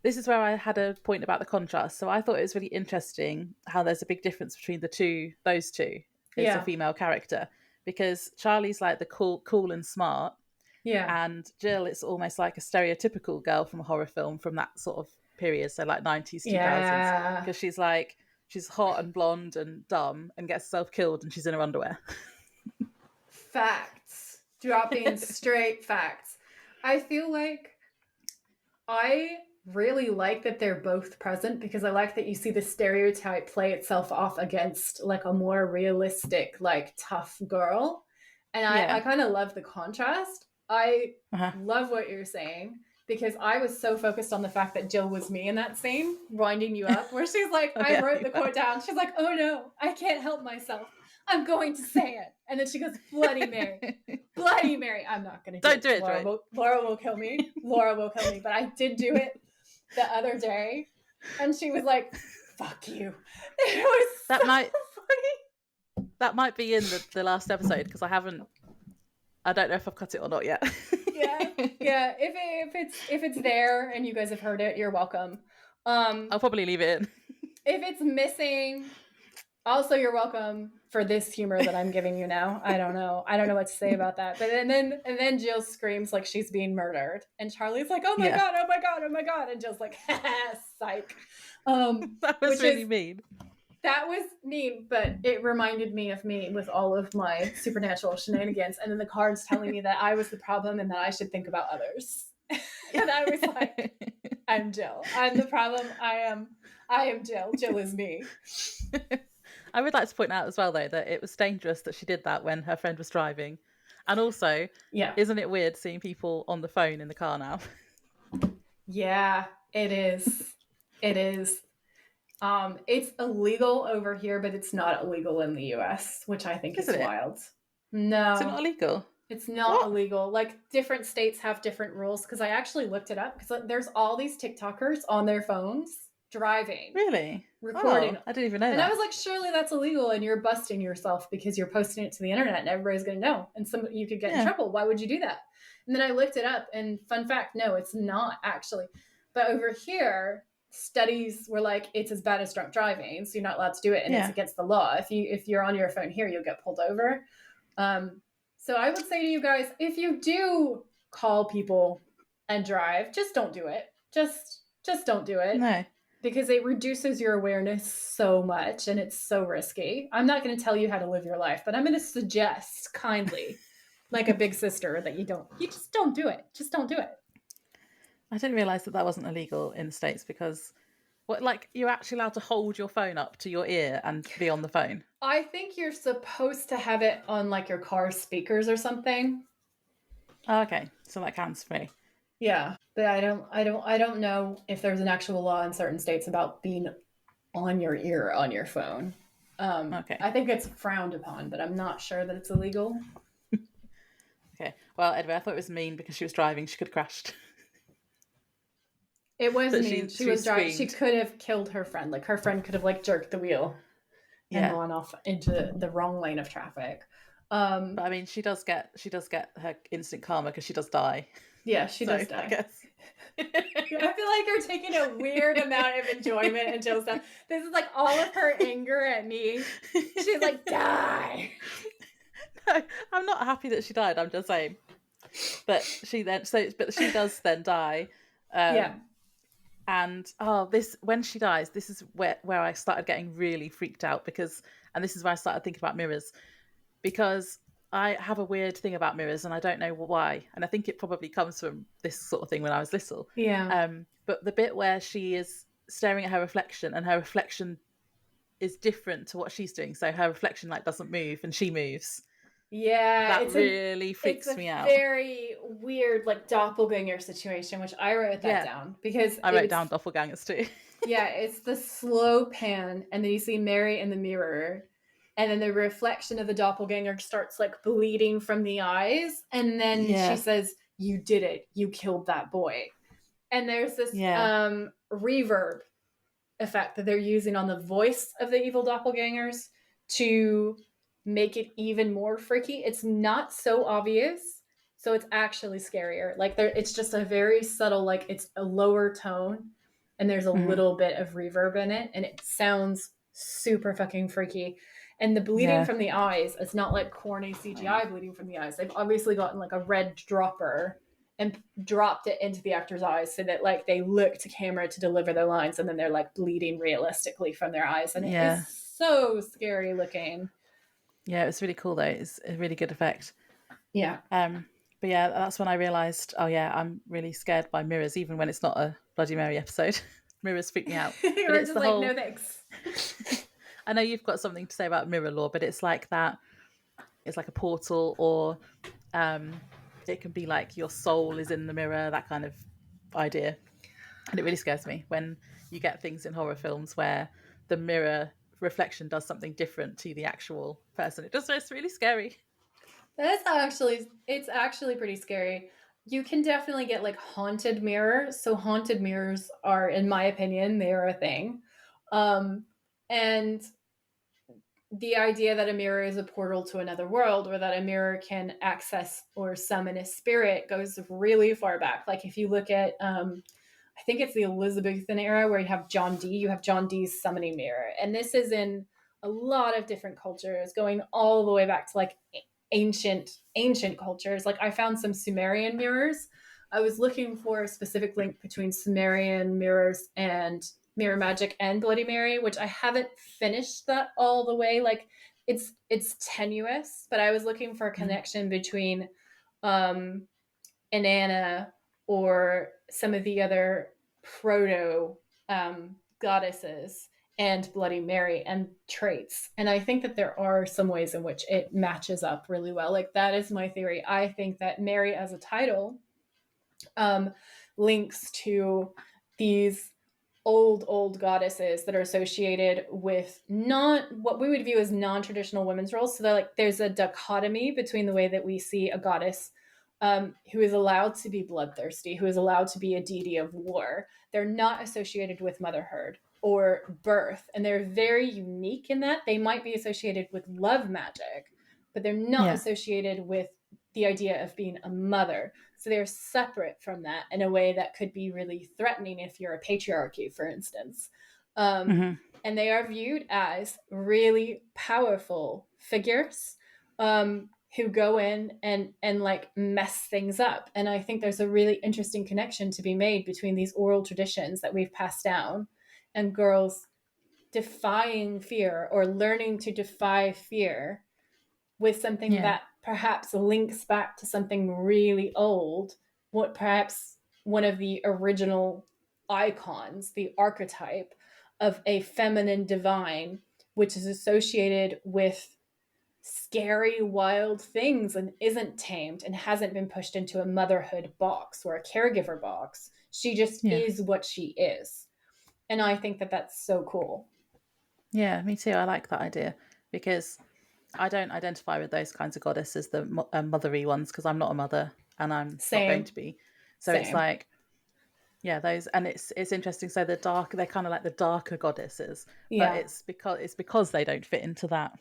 this is where I had a point about the contrast. So I thought it was really interesting how there's a big difference between those two as a female character, because Charlie's like the cool and smart. Yeah. And Jill, it's almost like a stereotypical girl from a horror film from that sort of period. So like 90s, 2000s. Because she's hot and blonde and dumb and gets herself killed and she's in her underwear. Facts. Dropping straight facts. I feel like I really like that they're both present because I like that you see the stereotype play itself off against, like, a more realistic, like, tough girl. And I kind of love the contrast. I love what you're saying because I was so focused on the fact that Jill was me in that scene, winding you up, where she's like, I wrote the quote down. She's like, oh no, I can't help myself. I'm going to say it. And then she goes, Bloody Mary. Bloody Mary. I'm not going to do it. Don't do it, Laura will kill me. Laura will kill me. But I did do it the other day. And she was like, fuck you. It was funny. That might be in the last episode because I don't know if I've cut it or not yet. Yeah. If it's there and you guys have heard it, you're welcome. I'll probably leave it in. If it's missing, Also, you're welcome for this humor that I'm giving you now. I don't know what to say about that. But and then Jill screams like she's being murdered, and Charlie's like, "Oh my Yeah. god, oh my god, oh my god," and Jill's like, "Psych." That was really mean. That was mean, but it reminded me of me with all of my supernatural shenanigans, and then the cards telling me that I was the problem and that I should think about others. And I was like, "I'm Jill. I'm the problem. I am Jill. Jill is me." I would like to point out as well, though, that it was dangerous that she did that when her friend was driving. And also, isn't it weird seeing people on the phone in the car now? Yeah, it is. It is. It's illegal over here, but it's not illegal in the US, which I think is wild. No. Is it not illegal? It's not illegal. Like, different states have different rules, because I actually looked it up, because there's all these TikTokers on their phones driving. Really? Recording. Oh, I didn't even know that. And I was like, surely that's illegal, and you're busting yourself because you're posting it to the internet and everybody's going to know, and you could get in trouble. Why would you do that? And then I looked it up, and fun fact, no, it's not actually. But over here, studies were like, it's as bad as drunk driving, so you're not allowed to do it, and it's against the law. If you're on your phone here, you'll get pulled over. So I would say to you guys, if you do call people and drive, just don't do it. Just don't do it. No. Because it reduces your awareness so much, and it's so risky. I'm not going to tell you how to live your life, but I'm going to suggest kindly, like a big sister, that you just don't do it. Just don't do it. I didn't realize that wasn't illegal in the States, because you're actually allowed to hold your phone up to your ear and be on the phone. I think you're supposed to have it on like your car speakers or something. Oh, okay. So like hands-free. Yeah, but I don't know if there's an actual law in certain states about being on your ear on your phone. Okay. I think it's frowned upon, but I'm not sure that it's illegal. Okay. Well, anyway, I thought it was mean because she was driving. She could have crashed. It was mean. She was driving. She could have killed her friend. Like, her friend could have like jerked the wheel and gone off into the wrong lane of traffic. But I mean, she does get her instant karma because she does die. Yeah, she does die. I guess. I feel like you're taking a weird amount of enjoyment in Jill's death. This is like all of her anger at me. She's like, die. No, I'm not happy that she died. I'm just saying. But she does then die. And when she dies, this is where I started getting really freaked out, and this is where I started thinking about mirrors, because I have a weird thing about mirrors, and I don't know why. And I think it probably comes from this sort of thing when I was little. Yeah. But the bit where she is staring at her reflection, and her reflection is different to what she's doing, so her reflection doesn't move, and she moves. Yeah, that really freaks me out. Very weird, doppelganger situation, which I wrote that down because I wrote down doppelgangers too. Yeah, it's the slow pan, and then you see Mary in the mirror, and then the reflection of the doppelganger starts bleeding from the eyes, and then she says, "You did it. You killed that boy." And there's this reverb effect that they're using on the voice of the evil doppelgangers to make it even more freaky. It's not so obvious, so it's actually scarier. It's just a very subtle, it's a lower tone, and there's a little bit of reverb in it, and it sounds super fucking freaky. And the bleeding from the eyes, it's not like corny CGI bleeding from the eyes. They've obviously gotten a red dropper and dropped it into the actor's eyes so that they look to camera to deliver their lines, and then they're bleeding realistically from their eyes, and it is so scary looking. Yeah, it was really cool though. It's a really good effect. Yeah. But yeah, that's when I realised, I'm really scared by mirrors, even when it's not a Bloody Mary episode. Mirrors freak me out. You're just no thanks. I know you've got something to say about mirror law, but it's like that. It's like a portal, or it can be your soul is in the mirror, that kind of idea. And it really scares me when you get things in horror films where the mirror reflection does something different to the actual person. It's really scary. It's actually pretty scary. You can definitely get haunted mirrors. So haunted mirrors are, in my opinion, they're a thing. And the idea that a mirror is a portal to another world, or that a mirror can access or summon a spirit, goes really far back. If you look at I think it's the Elizabethan era, where you have John Dee. You have John Dee's summoning mirror. And this is in a lot of different cultures, going all the way back to like ancient cultures. Like I found some Sumerian mirrors. I was looking for a specific link between Sumerian mirrors and mirror magic and Bloody Mary, which I haven't finished that all the way. Like it's tenuous, but I was looking for a connection between Inanna or some of the other proto goddesses and Bloody Mary and traits. And I think that there are some ways in which it matches up really well. Like that is my theory. I think that Mary as a title links to these old goddesses that are associated with not what we would view as non-traditional women's roles. So they're like there's a dichotomy between the way that we see a goddess who is allowed to be bloodthirsty, who is allowed to be a deity of war. They're not associated with motherhood or birth, and they're very unique in that they might be associated with love magic, but they're not associated with the idea of being a mother. So they're separate from that in a way that could be really threatening if you're a patriarchy, for instance. And they are viewed as really powerful figures who go in and like mess things up. And I think there's a really interesting connection to be made between these oral traditions that we've passed down and girls defying fear or learning to defy fear with something that perhaps links back to something really old, what perhaps one of the original icons, the archetype of a feminine divine, which is associated with scary, wild things and isn't tamed and hasn't been pushed into a motherhood box or a caregiver box. She just is what she is. And I think that that's so cool. Yeah, me too. I like that idea because I don't identify with those kinds of goddesses, the mothery ones, because I'm not a mother and I'm not going to be. So it's like, those, and it's interesting. So the dark, they're kind of like the darker goddesses, but it's because they don't fit into that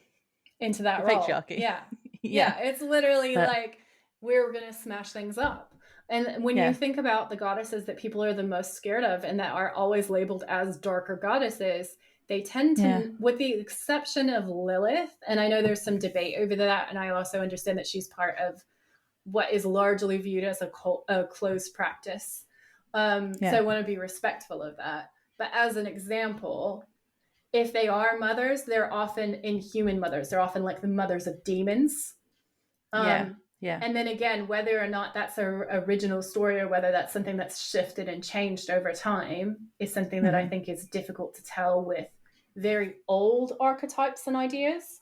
role. Patriarchy. Yeah. It's literally like we're gonna smash things up. And when you think about the goddesses that people are the most scared of and that are always labeled as darker goddesses, they tend to, with the exception of Lilith, and I know there's some debate over that, and I also understand that she's part of what is largely viewed as a closed practice. So I want to be respectful of that. But as an example, if they are mothers, they're often inhuman mothers. They're often like the mothers of demons. And then again, whether or not that's an original story or whether that's something that's shifted and changed over time is something that I think is difficult to tell with very old archetypes and ideas.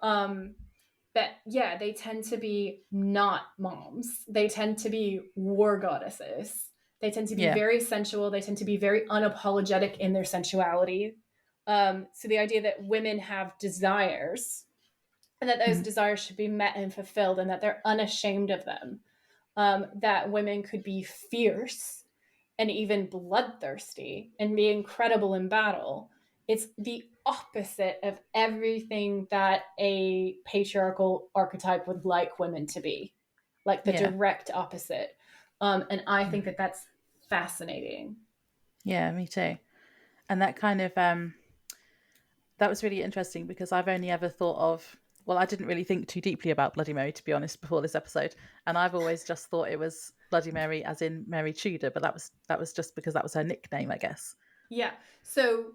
But yeah, they tend to be not moms. They tend to be war goddesses. They tend to be very sensual. They tend to be very unapologetic in their sensuality. So the idea that women have desires and that those desires should be met and fulfilled and that they're unashamed of them, that women could be fierce and even bloodthirsty and be incredible in battle. It's the opposite of everything that a patriarchal archetype would like women to be, like the direct opposite. And I think that that's fascinating. Yeah, me too. And that kind of, that was really interesting because I've only ever thought of, well, I didn't really think too deeply about Bloody Mary, to be honest, before this episode. And I've always just thought it was Bloody Mary as in Mary Tudor, but that was just because that was her nickname, I guess. Yeah. So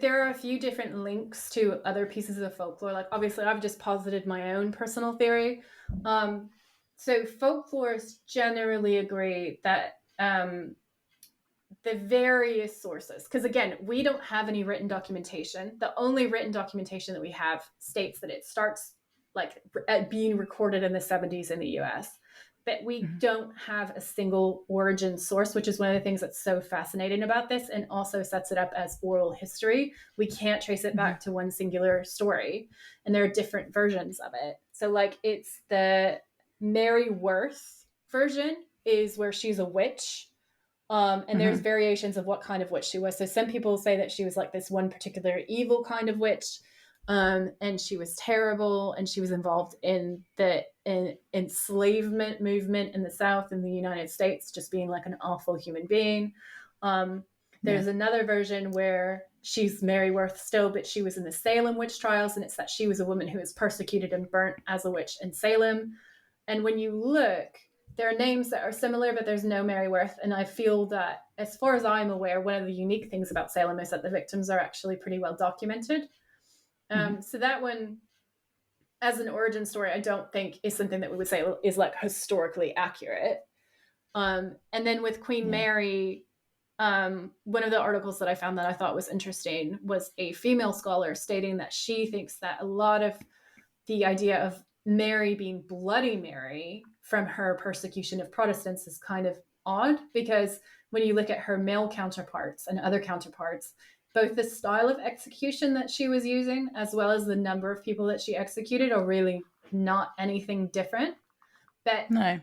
there are a few different links to other pieces of folklore. Like obviously I've just posited my own personal theory. So folklorists generally agree that the various sources, because again, we don't have any written documentation. The only written documentation that we have states that it starts like being recorded in the 70s in the US. But we don't have a single origin source, which is one of the things that's so fascinating about this and also sets it up as oral history. We can't trace it back to one singular story, and there are different versions of it. So like it's the Mary Worth version is where she's a witch. And there's variations of what kind of witch she was. So some people say that she was like this one particular evil kind of witch. And she was terrible, and she was involved in the enslavement movement in the South in the United States, just being like an awful human being. There's another version where she's Mary Worth still, but she was in the Salem witch trials, and it's that she was a woman who was persecuted and burnt as a witch in Salem. And when you look, there are names that are similar, but there's no Mary Worth. And I feel that, as far as I'm aware, one of the unique things about Salem is that the victims are actually pretty well documented. So that one, as an origin story, I don't think is something that we would say is like historically accurate. And then with Queen Mary, one of the articles that I found that I thought was interesting was a female scholar stating that she thinks that a lot of the idea of Mary being Bloody Mary from her persecution of Protestants is kind of odd, because when you look at her male counterparts and other counterparts, both the style of execution that she was using as well as the number of people that she executed are really not anything different. But no,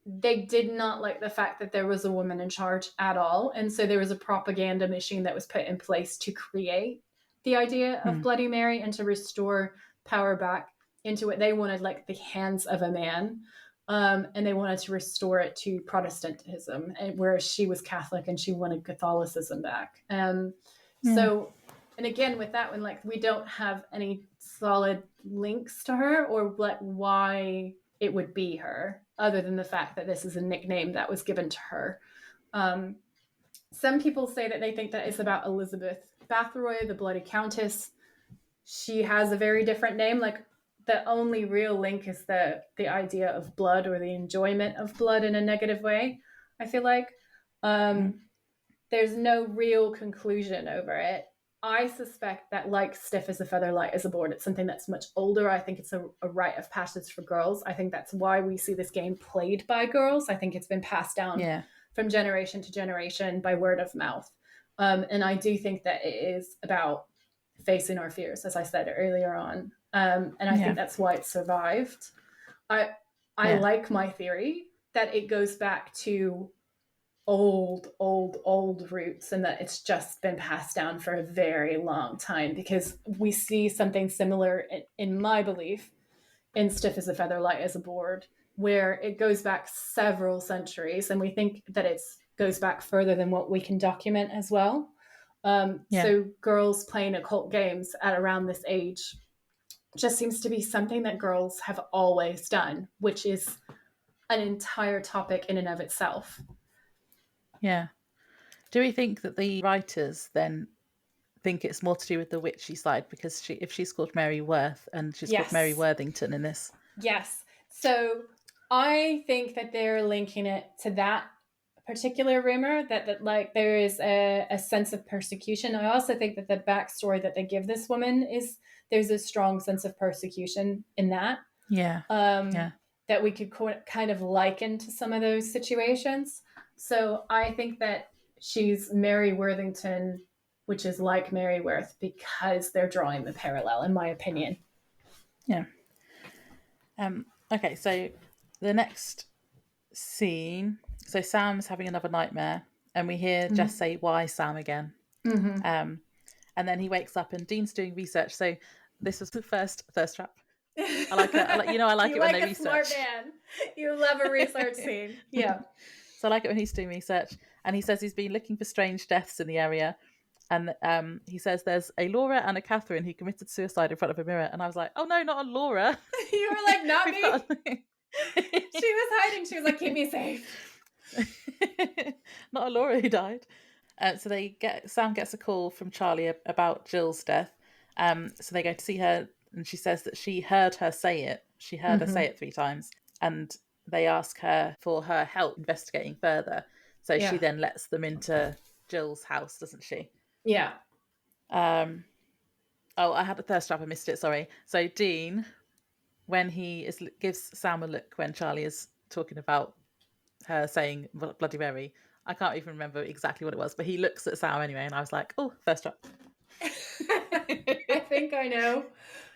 they did not like the fact that there was a woman in charge at all. And so there was a propaganda machine that was put in place to create the idea of Bloody Mary and to restore power back into what they wanted, like the hands of a man. And they wanted to restore it to Protestantism, whereas she was Catholic and she wanted Catholicism back. So, and again, with that one, like, we don't have any solid links to her or like why it would be her, other than the fact that this is a nickname that was given to her. Some people say that they think that it's about Elizabeth Bathory, the Bloody Countess. She has a very different name. Like, the only real link is the idea of blood or the enjoyment of blood in a negative way, I feel like. There's no real conclusion over it. I suspect that, like Stiff as a Feather, Light as a Board, it's something that's much older. I think it's a rite of passage for girls. I think that's why we see this game played by girls. I think it's been passed down from generation to generation by word of mouth. And I do think that it is about facing our fears, as I said earlier on. And I think that's why it survived. I like my theory that it goes back to old roots and that it's just been passed down for a very long time, because we see something similar in my belief in Stiff as a Feather, Light as a Board, where it goes back several centuries, and we think that it goes back further than what we can document as well. So girls playing occult games at around this age just seems to be something that girls have always done, which is an entire topic in and of itself. Yeah. Do we think that the writers then think it's more to do with the witchy side, because if she's called Mary Worth and she's called Mary Worthington in this? Yes. So I think that they're linking it to that particular rumor, that like there is a sense of persecution. I also think that the backstory that they give this woman is there's a strong sense of persecution in that. That we could kind of liken to some of those situations. So I think that she's Mary Worthington, which is like Mary Worth, because they're drawing the parallel, in my opinion. Yeah. Okay, so the next scene, so Sam's having another nightmare, and we hear Jess say, "Why, Sam?" again. And then he wakes up, and Dean's doing research. So this was the first thirst trap. I like it. I like it when they research. Smart man. You love a research scene. Yeah. So I like it when he's doing research, and he says he's been looking for strange deaths in the area, and he says there's a Laura and a Catherine who committed suicide in front of a mirror, and I was like, oh no, not a Laura. You were like, not me. She was hiding. She was like, keep me safe. Not a Laura who died. So Sam gets a call from Charlie about Jill's death. So they go to see her, and she says that she heard her say it. She heard her say it 3 times, and they ask her for her help investigating further. So she then lets them into Jill's house, doesn't she? Yeah. Oh, I had a thirst trap. I missed it. Sorry. So Dean, when he gives Sam a look when Charlie is talking about her saying Bloody Mary, I can't even remember exactly what it was, but he looks at Sam anyway, and I was like, oh, thirst trap. I think I know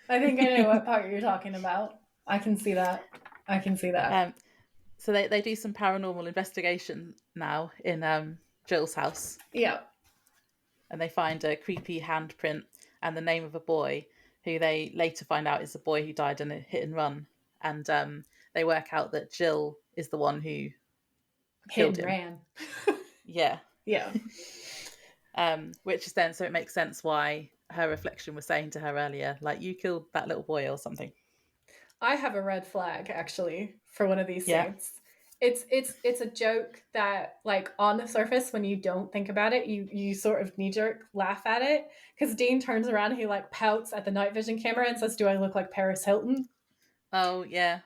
what part you're talking about. I can see that. So they do some paranormal investigation now in Jill's house. Yeah. And they find a creepy handprint and the name of a boy who they later find out is a boy who died in a hit and run. And they work out that Jill is the one who killed him. Ran. Yeah. Yeah. Which is then, so it makes sense why her reflection was saying to her earlier, like, you killed that little boy or something. I have a red flag actually for one of these Yeah. scenes. It's a joke that, like, on the surface, when you don't think about it, you sort of knee jerk laugh at it, because Dean turns around and he like pouts at the night vision camera and says, "Do I look like Paris Hilton?" Oh yeah.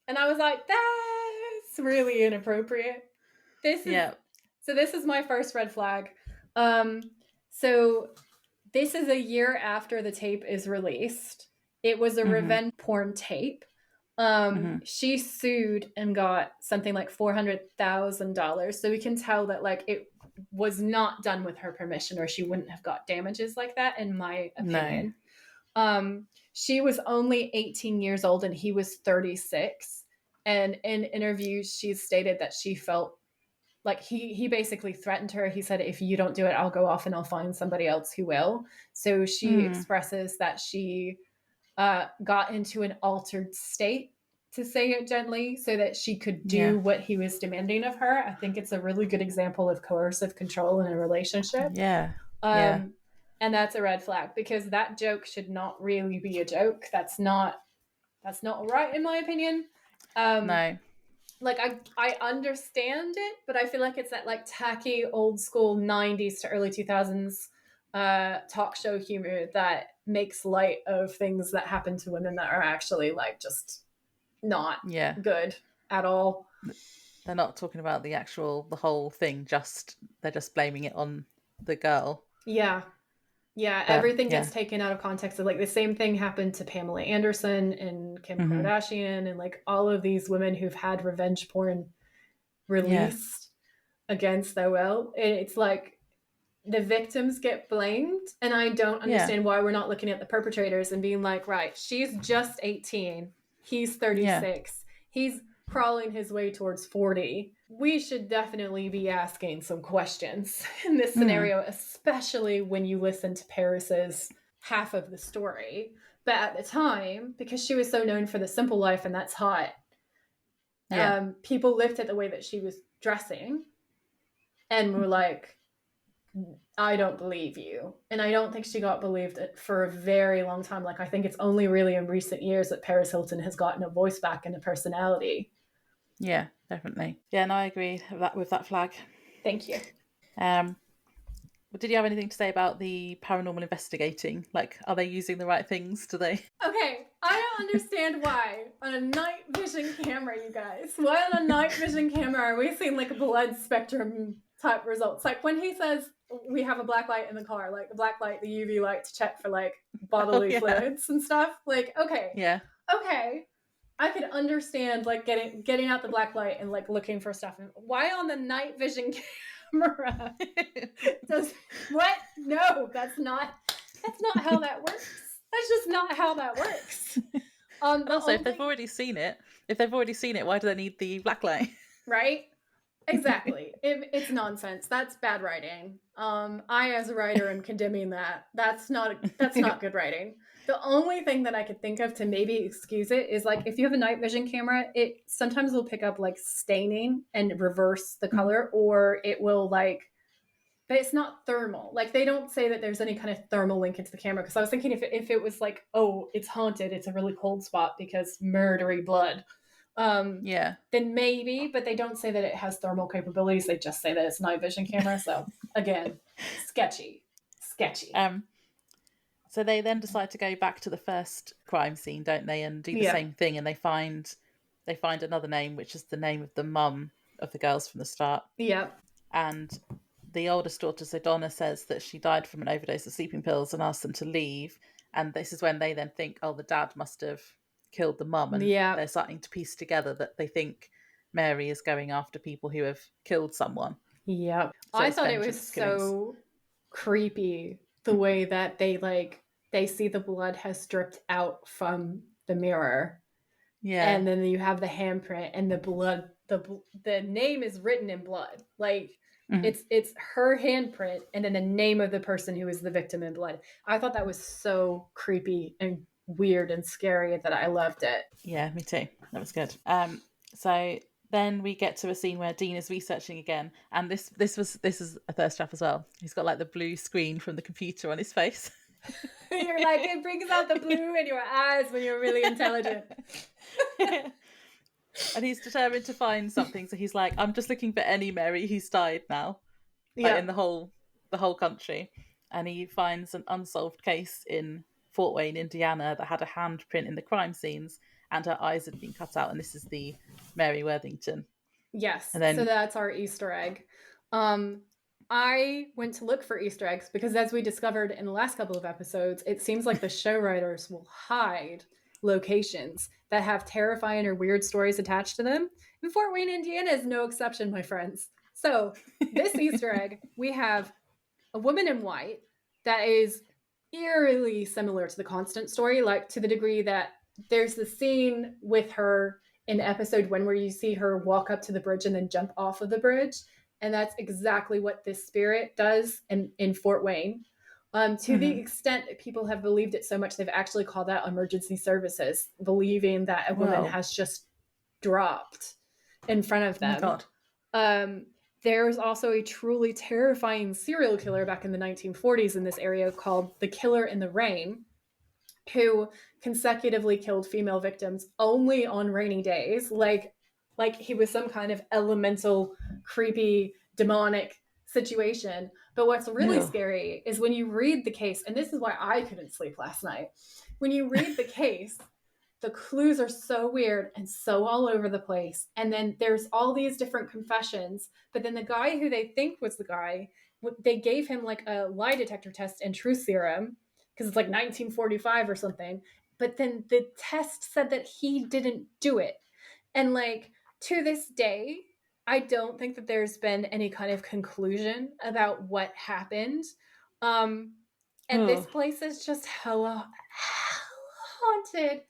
And I was like, that's really inappropriate. This is my first red flag. So this is a year after the tape is released. It was a revenge porn tape. She sued and got something like $400,000. So we can tell that, like, it was not done with her permission, or she wouldn't have got damages like that, in my opinion. No. She was only 18 years old and he was 36. And in interviews, she stated that she felt like he basically threatened her. He said, if you don't do it, I'll go off and I'll find somebody else who will. So she expresses that she got into an altered state, to say it gently, so that she could do what he was demanding of her. I think it's a really good example of coercive control in a relationship. And that's a red flag, because that joke should not really be a joke. That's not right, in my opinion. No. Like, I understand it, but I feel like it's that, like, tacky old school 90s to early 2000s talk show humor that makes light of things that happen to women that are actually, like, just not good at all. They're not talking about the whole thing, they're just blaming it on the girl. Everything gets taken out of context. Like, the same thing happened to Pamela Anderson and Kim Kardashian and, like, all of these women who've had revenge porn released against their will. And it's like the victims get blamed, and I don't understand why we're not looking at the perpetrators and being like, right, she's just 18, he's 36, he's crawling his way towards 40. We should definitely be asking some questions in this scenario, especially when you listen to Paris's half of the story. But at the time, because she was so known for the simple life, and that's hot, people looked at the way that she was dressing and were like, I don't believe you. And I don't think she got believed for a very long time. Like, I think it's only really in recent years that Paris Hilton has gotten a voice back and a personality. Yeah, definitely. Yeah, no, I agree with that flag. Thank you. Did you have anything to say about the paranormal investigating? Like, are they using the right things? Do they? Okay, I don't understand why on a night vision camera, you guys. Why on a night vision camera are we seeing, like, a blood spectrum type results? Like, when he says we have a black light in the car, like the black light, the UV light to check for, like, bodily fluids and stuff. Like, okay. I could understand, like, getting out the black light and, like, looking for stuff. Why on the night vision camera what? No, that's not how that works. That's just not how that works. Also, if they've already seen it, why do they need the black light? Right? Exactly. It's nonsense. That's bad writing. I, as a writer, am condemning that. That's not good writing. The only thing that I could think of to maybe excuse it is, like, if you have a night vision camera, it sometimes will pick up, like, staining and reverse the color, or it will, like, but it's not thermal. Like, they don't say that there's any kind of thermal link into the camera, because I was thinking if it was like, oh, it's haunted, it's a really cold spot because murdery blood, then maybe, but they don't say that it has thermal capabilities. They just say that it's a night vision camera. So again, sketchy. So they then decide to go back to the first crime scene, don't they, and do the same thing, and they find another name, which is the name of the mum of the girls from the start. And the oldest daughter, so Donna, says that she died from an overdose of sleeping pills and asked them to leave. And this is when they then think, oh, the dad must have killed the mum. And they're starting to piece together that they think Mary is going after people who have killed someone. So I thought it was so creepy the way that they see the blood has dripped out from the mirror. And then you have the handprint and the blood, the name is written in blood. Like, it's her handprint and then the name of the person who is the victim in blood. I thought that was so creepy and weird and scary that I loved it. Yeah, me too. That was good. So Then we get to a scene where Dean is researching again, and this is a thirst trap as well. He's got like the blue screen from the computer on his face. You're like, it brings out the blue in your eyes when you're really intelligent. And he's determined to find something, so he's like, I'm just looking for any Mary who's died now, Yeah. in the whole country. And he finds an unsolved case in Fort Wayne, Indiana, that had a handprint in the crime scenes, and her eyes had been cut out. And this is the Mary Worthington. Yes. And then, so that's our Easter egg. I went to look for Easter eggs because, as we discovered in the last couple of episodes, it seems like the show writers will hide locations that have terrifying or weird stories attached to them. And Fort Wayne, Indiana is no exception, my friends. So this Easter egg, we have a woman in white that is eerily similar to the Constant story, like to the degree that there's the scene with her in episode 1 where you see her walk up to the bridge and then jump off of the bridge. And that's exactly what this spirit does in Fort Wayne. To the extent that people have believed it so much, they've actually called out emergency services, believing that a woman has just dropped in front of them. Oh my God. There's also a truly terrifying serial killer back in the 1940s in this area called the Killer in the Rain, who consecutively killed female victims only on rainy days, like he was some kind of elemental, creepy, demonic situation. But what's really scary is when you read the case, and this is why I couldn't sleep last night. When you read the case, the clues are so weird and so all over the place. And then there's all these different confessions. But then the guy who they think was the guy, they gave him like a lie detector test and truth serum because it's like 1945 or something. But then the test said that he didn't do it. And like to this day, I don't think that there's been any kind of conclusion about what happened. And this place is just hella haunted.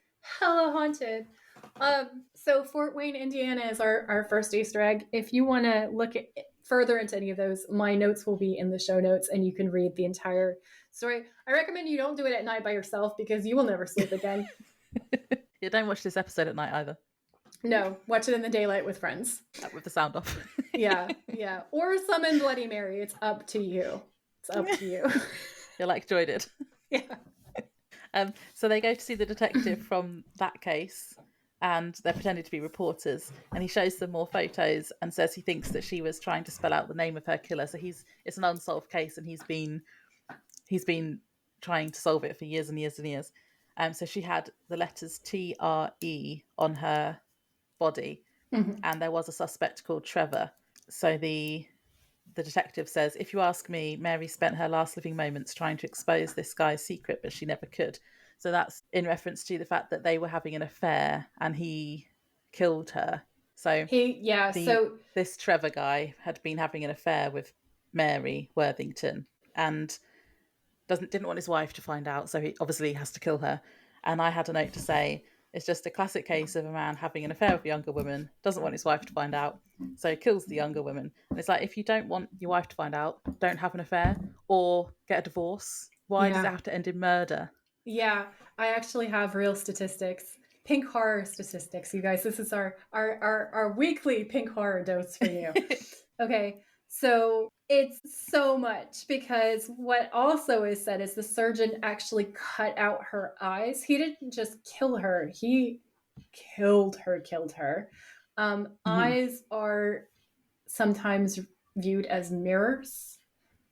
So Fort Wayne, Indiana is our first Easter egg. If you want to look at further into any of those, my notes will be in the show notes and you can read the entire story. I recommend you don't do it at night by yourself because you will never sleep again. Yeah, don't watch this episode at night either. No, watch it in the daylight with friends. With the sound off. Yeah. Or summon Bloody Mary. It's up to you. You're like Joy did. Yeah. So they go to see the detective from that case, and they're pretending to be reporters, and he shows them more photos and says he thinks that she was trying to spell out the name of her killer. So it's an unsolved case, and he's been trying to solve it for years and years and years. So she had the letters TRE on her body, and there was a suspect called Trevor. So the detective says, if you ask me, Mary spent her last living moments trying to expose this guy's secret, but she never could. So that's in reference to the fact that they were having an affair and he killed her. So this Trevor guy had been having an affair with Mary Worthington and didn't want his wife to find out, so he obviously has to kill her. And I had a note to say, it's just a classic case of a man having an affair with a younger woman, doesn't want his wife to find out, so kills the younger woman. And it's like, if you don't want your wife to find out, don't have an affair or get a divorce. Why does it have to end in murder? Yeah, I actually have real statistics. Pink horror statistics, you guys. This is our weekly pink horror dose for you. Okay, so it's so much because what also is said is the surgeon actually cut out her eyes. He didn't just kill her, he killed her. Eyes are sometimes viewed as mirrors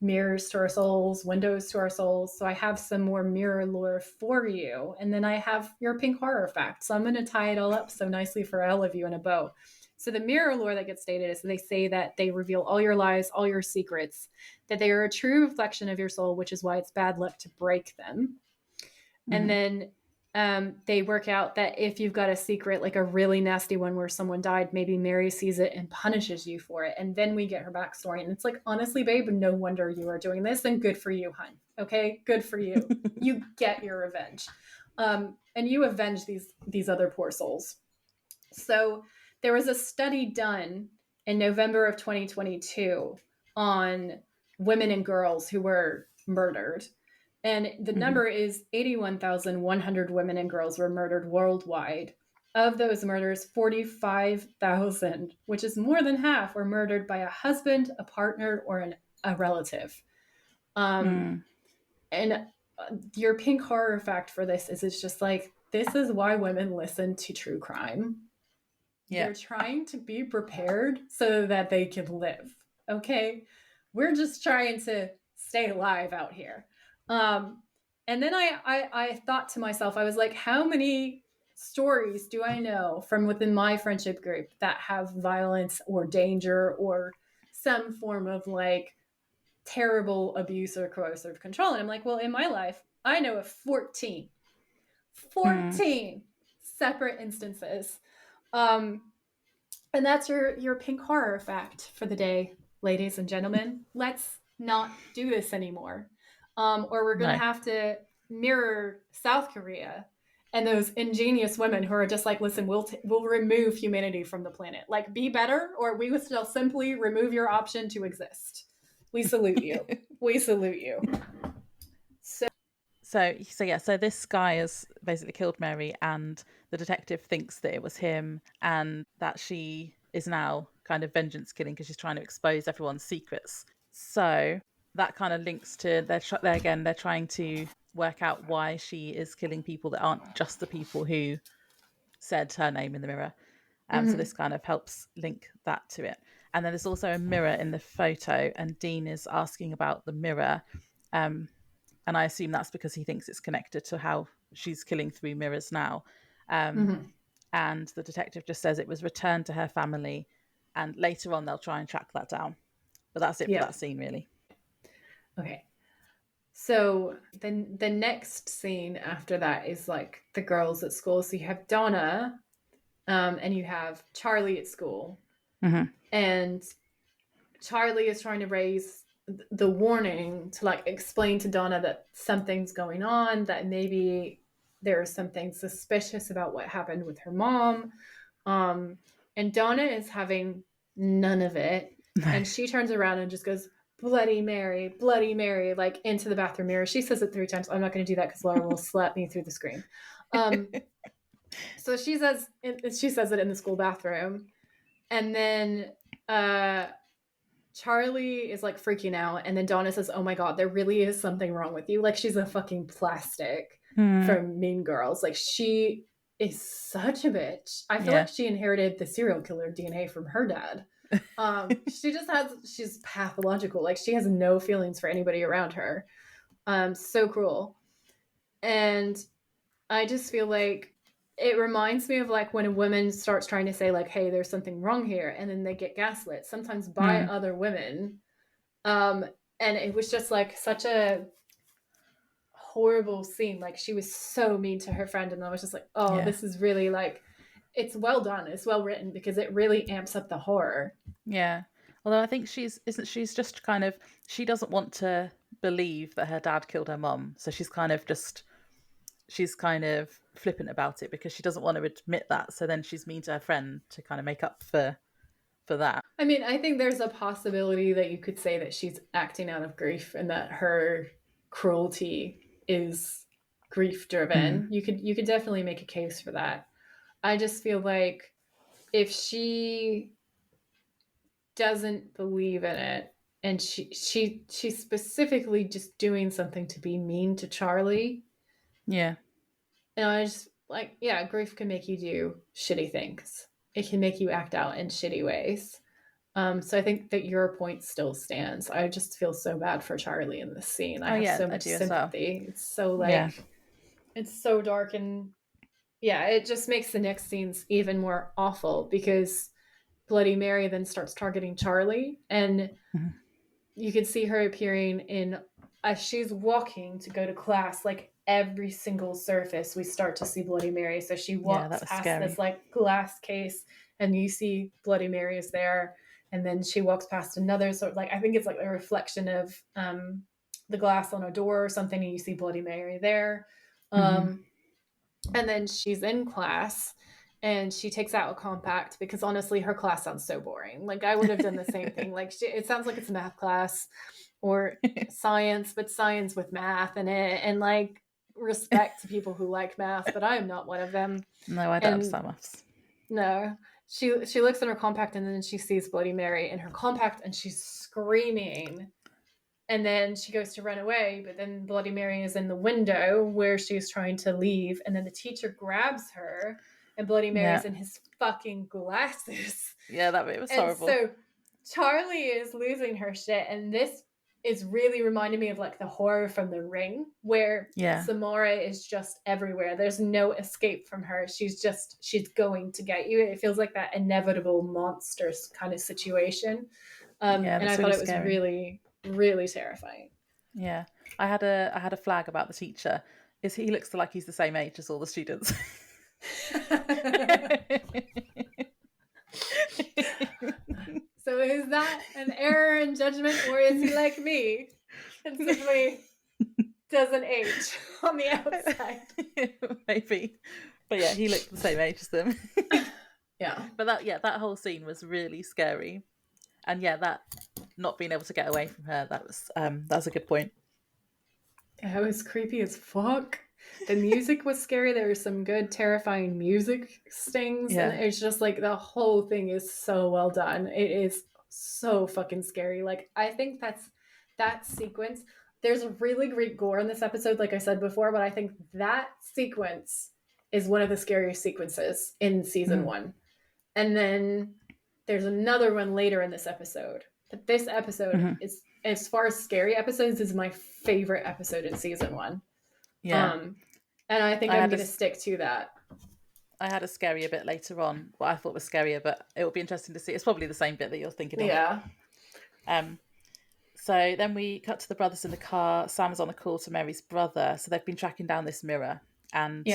to our souls, windows to our souls. So I have some more mirror lore for you. And then I have your pink horror fact. So I'm going to tie it all up so nicely for all of you in a bow. So the mirror lore that gets stated is they say that they reveal all your lies, all your secrets, that they are a true reflection of your soul, which is why it's bad luck to break them. And then they work out that if you've got a secret, like a really nasty one where someone died, maybe Mary sees it and punishes you for it. And then we get her backstory. And it's like, honestly, babe, no wonder you are doing this. And good for you, hun. Okay, good for you. You get your revenge. And you avenge these other poor souls. So there was a study done in November of 2022 on women and girls who were murdered. And the number is 81,100 women and girls were murdered worldwide. of those murders, 45,000, which is more than half, were murdered by a husband, a partner, or a relative. And your pink horror fact for this is it's just like, this is why women listen to true crime. Yeah. They're trying to be prepared so that they can live. Okay? We're just trying to stay alive out here. And then I thought to myself, I was like, how many stories do I know from within my friendship group that have violence or danger or some form of like terrible abuse or coercive control? And I'm like, well, in my life, I know of 14 separate instances. And that's your pink horror fact for the day, ladies and gentlemen. Let's not do this anymore. Or we're going to have to mirror South Korea and those ingenious women who are just like, listen, we'll remove humanity from the planet. Like, be better, or we will still simply remove your option to exist. We salute you. We salute you. So this guy has basically killed Mary, and the detective thinks that it was him, and that she is now kind of vengeance killing because she's trying to expose everyone's secrets. So that kind of links to they're trying to work out why she is killing people that aren't just the people who said her name in the mirror. So this kind of helps link that to it. And then there's also a mirror in the photo, and Dean is asking about the mirror. And I assume that's because he thinks it's connected to how she's killing through mirrors now. And the detective just says it was returned to her family, and later on they'll try and track that down. But that's it for that scene, really. Okay. So then the next scene after that is like the girls at school. So you have Donna, and you have Charlie at school. And Charlie is trying to raise the warning to like explain to Donna that something's going on, that maybe there's something suspicious about what happened with her mom. And Donna is having none of it. And she turns around and just goes, Bloody Mary, like into the bathroom mirror. She says it 3 times. I'm not going to do that because Laura will slap me through the screen. So she says it in the school bathroom. And then Charlie is like freaking out, and then Donna says, oh my god, there really is something wrong with you. Like, she's a fucking plastic from Mean Girls. Like, she is such a bitch. I feel like she inherited the serial killer DNA from her dad. She's pathological. Like, she has no feelings for anybody around her. So cruel. And I just feel like it reminds me of like when a woman starts trying to say like, hey, there's something wrong here, and then they get gaslit, sometimes by other women. And it was just like such a horrible scene. Like, she was so mean to her friend, and I was just like, this is really like, it's well done, it's well written, because it really amps up the horror. Yeah. Although I think she's just kind of, she doesn't want to believe that her dad killed her mom, so she's kind of flippant about it because she doesn't want to admit that. So then she's mean to her friend to kind of make up for that. I mean, I think there's a possibility that you could say that she's acting out of grief, and that her cruelty is grief driven. You could definitely make a case for that. I just feel like if she doesn't believe in it, and she's specifically just doing something to be mean to Charlie. Yeah. And I just like, grief can make you do shitty things. It can make you act out in shitty ways. So I think that your point still stands. I just feel so bad for Charlie in this scene. I have so much sympathy. Well. It's so like, it's so dark, and it just makes the next scenes even more awful, because Bloody Mary then starts targeting Charlie, and you can see her appearing as she's walking to go to class, like every single surface we start to see Bloody Mary. So she walks past this like glass case, and you see Bloody Mary is there, and then she walks past another sort of like, I think it's like a reflection of the glass on a door or something, and you see Bloody Mary there. And then she's in class, and she takes out a compact, because honestly her class sounds so boring. Like, I would have done the same thing. Like, it sounds like it's a math class or science, but science with math in it. And like, respect to people who like math, but I am not one of them. No, I don't understand maths. No. She looks in her compact and then she sees Bloody Mary in her compact and she's screaming. And then she goes to run away, but then Bloody Mary is in the window where she's trying to leave. And then the teacher grabs her and Bloody Mary's in his fucking glasses. Yeah, that bit was horrible. So Charlie is losing her shit. And this is really reminding me of like the horror from The Ring, where Samara is just everywhere. There's no escape from her. She's going to get you. It feels like that inevitable monsters kind of situation. And I thought it was really, really terrifying. Yeah, I had a flag about the teacher. He looks like he's the same age as all the students. So is that an error in judgment, or is he like me and simply doesn't age on the outside? Maybe, but yeah, he looked the same age as them. Yeah, but that whole scene was really scary, and that not being able to get away from her, that was a good point. It was creepy as fuck. The music was scary. There was some good, terrifying music stings. Yeah. And it's just like the whole thing is so well done. It is so fucking scary. Like, I think that sequence. There's a really great gore in this episode, like I said before, but I think that sequence is one of the scariest sequences in season 1. And then there's another one later in this episode. But this episode is, as far as scary episodes, is my favorite episode in season 1. Yeah. And I think I'm going to stick to that. I had a scarier bit later on, what I thought was scarier, but it will be interesting to see. It's probably the same bit that you're thinking of. Yeah. So then we cut to the brothers in the car. Sam is on a call to Mary's brother. So they've been tracking down this mirror. And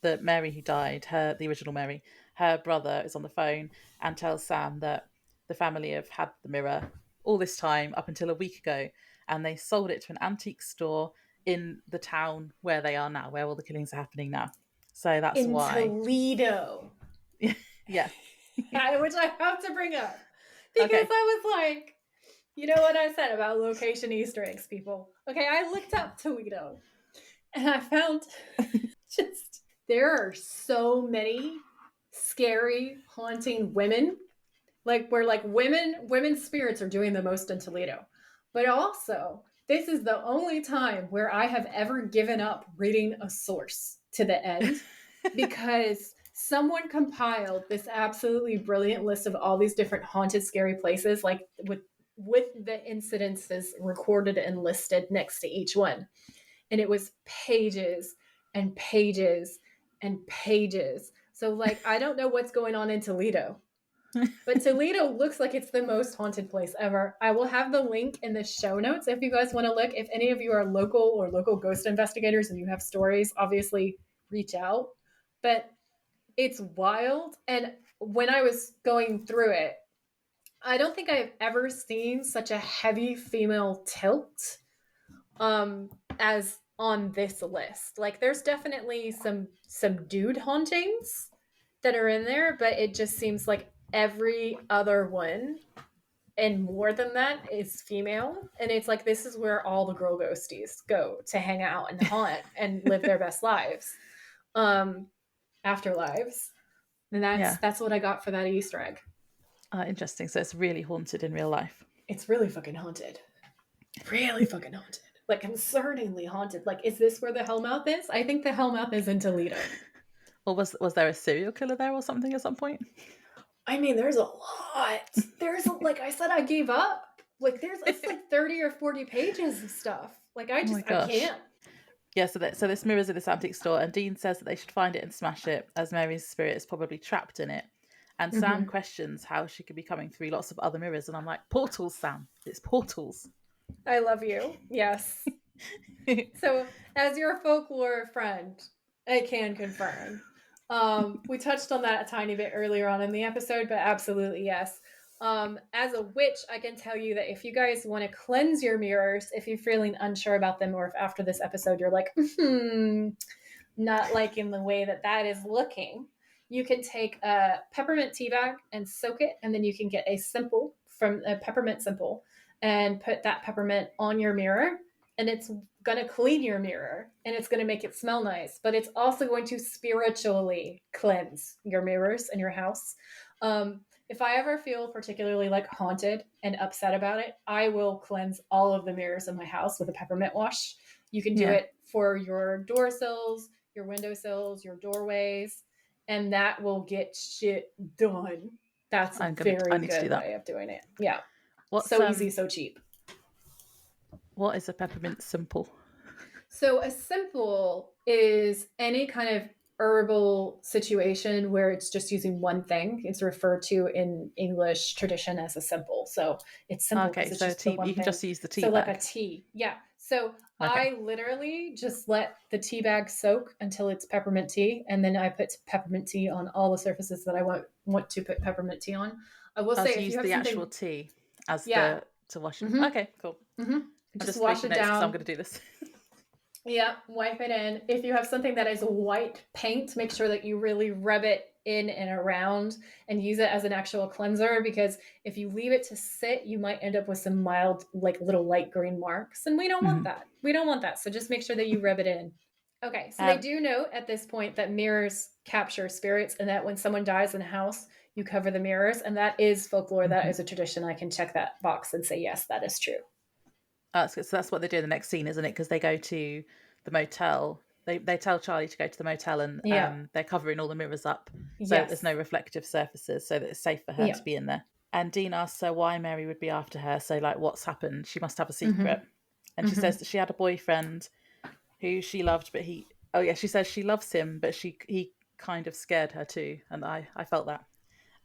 the Mary who died, the original Mary, her brother is on the phone and tells Sam that the family have had the mirror all this time up until a week ago. And they sold it to an antique store in the town where they are now, where all the killings are happening now. So that's why. In Toledo. Yeah. Which I have to bring up. Because I was like, you know what I said about location Easter eggs, people? Okay, I looked up Toledo. And I found there are so many scary, haunting women. Like, where like women's spirits are doing the most in Toledo. But also, this is the only time where I have ever given up reading a source to the end, because someone compiled this absolutely brilliant list of all these different haunted, scary places, like with the incidences recorded and listed next to each one. And it was pages and pages and pages. So like, I don't know what's going on in Toledo. But Toledo looks like it's the most haunted place ever. I will have the link in the show notes if you guys want to look. If any of you are local ghost investigators and you have stories, obviously reach out. But it's wild. And when I was going through it, I don't think I've ever seen such a heavy female tilt as on this list. Like, there's definitely some dude hauntings that are in there, but it just seems like every other one and more than that is female. And it's like, this is where all the girl ghosties go to hang out and haunt and live their best lives, afterlives. And that's what I got for that Easter egg. Interesting. So it's really haunted in real life. It's really fucking haunted. Really fucking haunted. Like, concerningly haunted. Like, is this where the Hellmouth is? I think the Hellmouth is in Toledo. Or was there a serial killer there or something at some point? I mean, there's a lot. There's, like I said, I gave up. Like, it's like 30 or 40 pages of stuff. Like, I can't. Yeah, so this mirror's in this antique store, and Dean says that they should find it and smash it, as Mary's spirit is probably trapped in it. And Sam questions how she could be coming through lots of other mirrors, and I'm like, portals, Sam. It's portals. I love you. Yes. So, as your folklore friend, I can confirm. We touched on that a tiny bit earlier on in the episode, but absolutely yes. As a witch, I can tell you that if you guys want to cleanse your mirrors, if you're feeling unsure about them, or if after this episode you're like, not liking the way that is looking, you can take a peppermint tea bag and soak it, and then you can get a peppermint simple and put that peppermint on your mirror, and it's going to clean your mirror and it's going to make it smell nice, but it's also going to spiritually cleanse your mirrors and your house. If I ever feel particularly like haunted and upset about it, I will cleanse all of the mirrors in my house with a peppermint wash. You can do it for your door sills, your windowsills, your doorways, and that will get shit done. That's a very good way of doing it. Yeah. What's so easy, so cheap. What is a peppermint simple? So a simple is any kind of herbal situation where it's just using one thing. It's referred to in English tradition as a simple. So it's simple. Okay, so it's you can just use the tea bag. like a tea. Yeah. So I literally just let the tea bag soak until it's peppermint tea. And then I put peppermint tea on all the surfaces that I want to put peppermint tea on. I will say, if use you have the actual tea as to wash it. Okay, cool. Just wash it down. I'm going to do this. Yeah, wipe it in. If you have something that is white paint, make sure that you really rub it in and around and use it as an actual cleanser, because if you leave it to sit, you might end up with some mild, like little light green marks, and we don't want that. We don't want that. So just make sure that you rub it in. Okay, so they do note at this point that mirrors capture spirits, and that when someone dies in a house, you cover the mirrors, and that is folklore. That is a tradition. I can check that box and say, yes, that is true. So that's what they do in the next scene, isn't it? Because they go to the motel. They tell Charlie to go to the motel, and they're covering all the mirrors up so there's no reflective surfaces, so that it's safe for her to be in there. And Dean asks her why Mary would be after her. So, like, what's happened? She must have a secret. And she says that she had a boyfriend who she loved, but she says she loves him, but he kind of scared her too, and I felt that.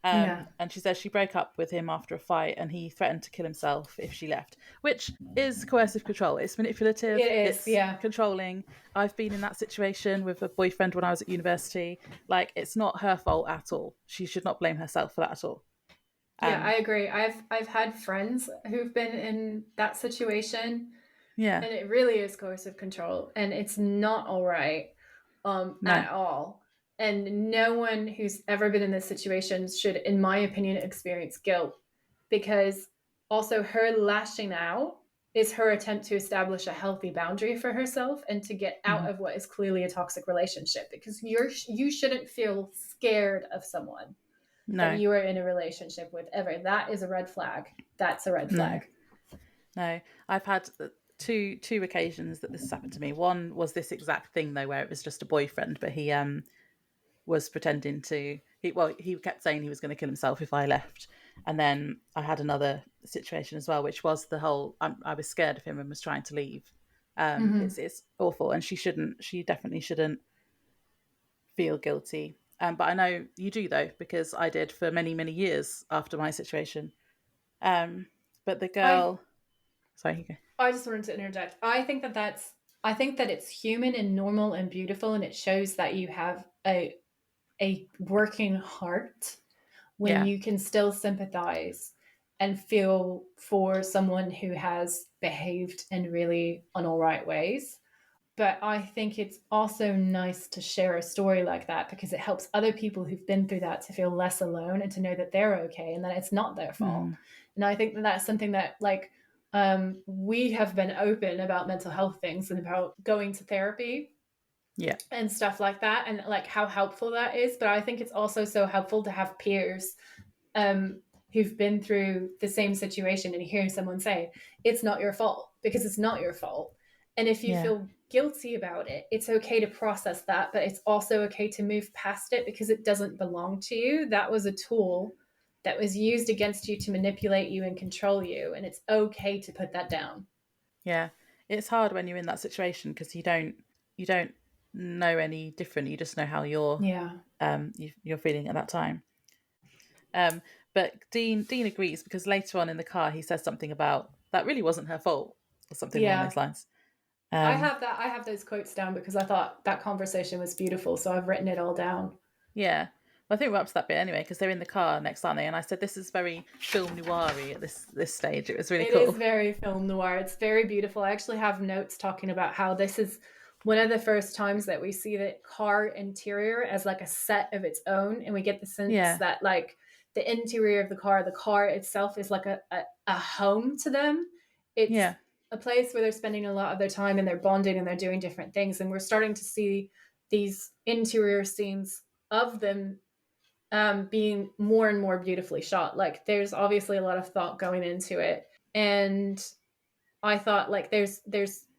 And she says she broke up with him after a fight, and he threatened to kill himself if she left, which is coercive control. It's manipulative. It's controlling. I've been in that situation with a boyfriend when I was at university. Like, it's not her fault at all. She should not blame herself for that at all. I agree. I've had friends who've been in that situation. Yeah. And it really is coercive control, and it's not all right at all. And no one who's ever been in this situation should, in my opinion, experience guilt, because also her lashing out is her attempt to establish a healthy boundary for herself and to get out of what is clearly a toxic relationship, because you shouldn't feel scared of someone that you are in a relationship with ever. That is a red flag. That's a red flag. No, I've had two occasions that this has happened to me. One was this exact thing, though, where it was just a boyfriend, but he was pretending to he kept saying he was going to kill himself if I left. And then I had another situation as well, which was the whole I was scared of him and was trying to leave. It's awful, and she definitely shouldn't feel guilty. But I know you do, though, because I did for many, many years after my situation. But the girl sorry, you go. I just wanted to interject. I think that it's human and normal and beautiful, and it shows that you have a working heart when you can still sympathize and feel for someone who has behaved in really unalright ways. But I think it's also nice to share a story like that, because it helps other people who've been through that to feel less alone and to know that they're okay and that it's not their fault. And I think that that's something that, like, we have been open about mental health things and about going to therapy and stuff like that, and like how helpful that is. But I think it's also so helpful to have peers who've been through the same situation and hearing someone say, it's not your fault, because it's not your fault. And if you feel guilty about it, it's okay to process that, but it's also okay to move past it, because it doesn't belong to you. That was a tool that was used against you to manipulate you and control you, and it's okay to put that down. Yeah, it's hard when you're in that situation, because you don't know any different. You just know how you're feeling at that time. But Dean agrees, because later on in the car he says something about that really wasn't her fault, or something along those lines. I have those quotes down because I thought that conversation was beautiful, so I've written it all down. Yeah. Well, I think we're up to that bit anyway, because they're in the car next, aren't they? And I said this is very film noir-y at this stage. It was really cool. It is very film noir. It's very beautiful. I actually have notes talking about how this is one of the first times that we see the car interior as like a set of its own, and we get the sense that, like, the interior of the car itself is like a home to them. It's a place where they're spending a lot of their time and they're bonding and they're doing different things. And we're starting to see these interior scenes of them being more and more beautifully shot. Like there's obviously a lot of thought going into it. And I thought like there's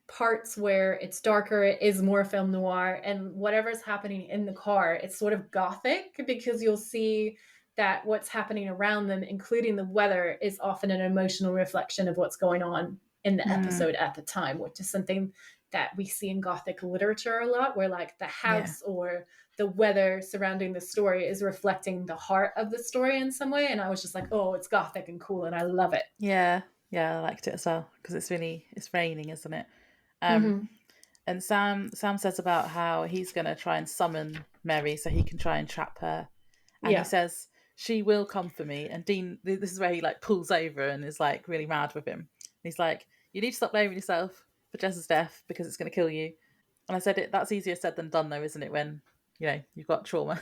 parts where it's darker, it is more film noir, and whatever's happening in the car, it's sort of gothic because you'll see that what's happening around them, including the weather, is often an emotional reflection of what's going on in the episode at the time, which is something that we see in Gothic literature a lot, where like the house or the weather surrounding the story is reflecting the heart of the story in some way. And I was just like, oh, it's Gothic and cool, and I love it. Yeah, I liked it as well because it's raining, isn't it? And Sam says about how he's going to try and summon Mary so he can try and trap her. And he says, she will come for me. And Dean, this is where he like pulls over and is like really mad with him. And he's like, you need to stop blaming yourself for Jess's death because it's going to kill you. And I said, that's easier said than done though, isn't it? When, you know, you've got trauma.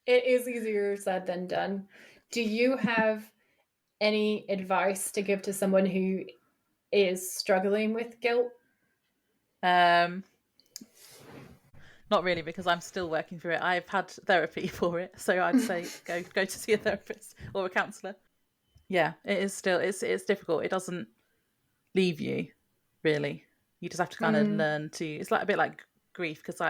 It is easier said than done. Do you have any advice to give to someone who is struggling with guilt? Not really, because I'm still working through it. I've had therapy for it, so I'd say go to see a therapist or a counsellor. Yeah, it is still it's difficult. It doesn't leave you, really. You just have to kind of learn to. It's like a bit like grief, because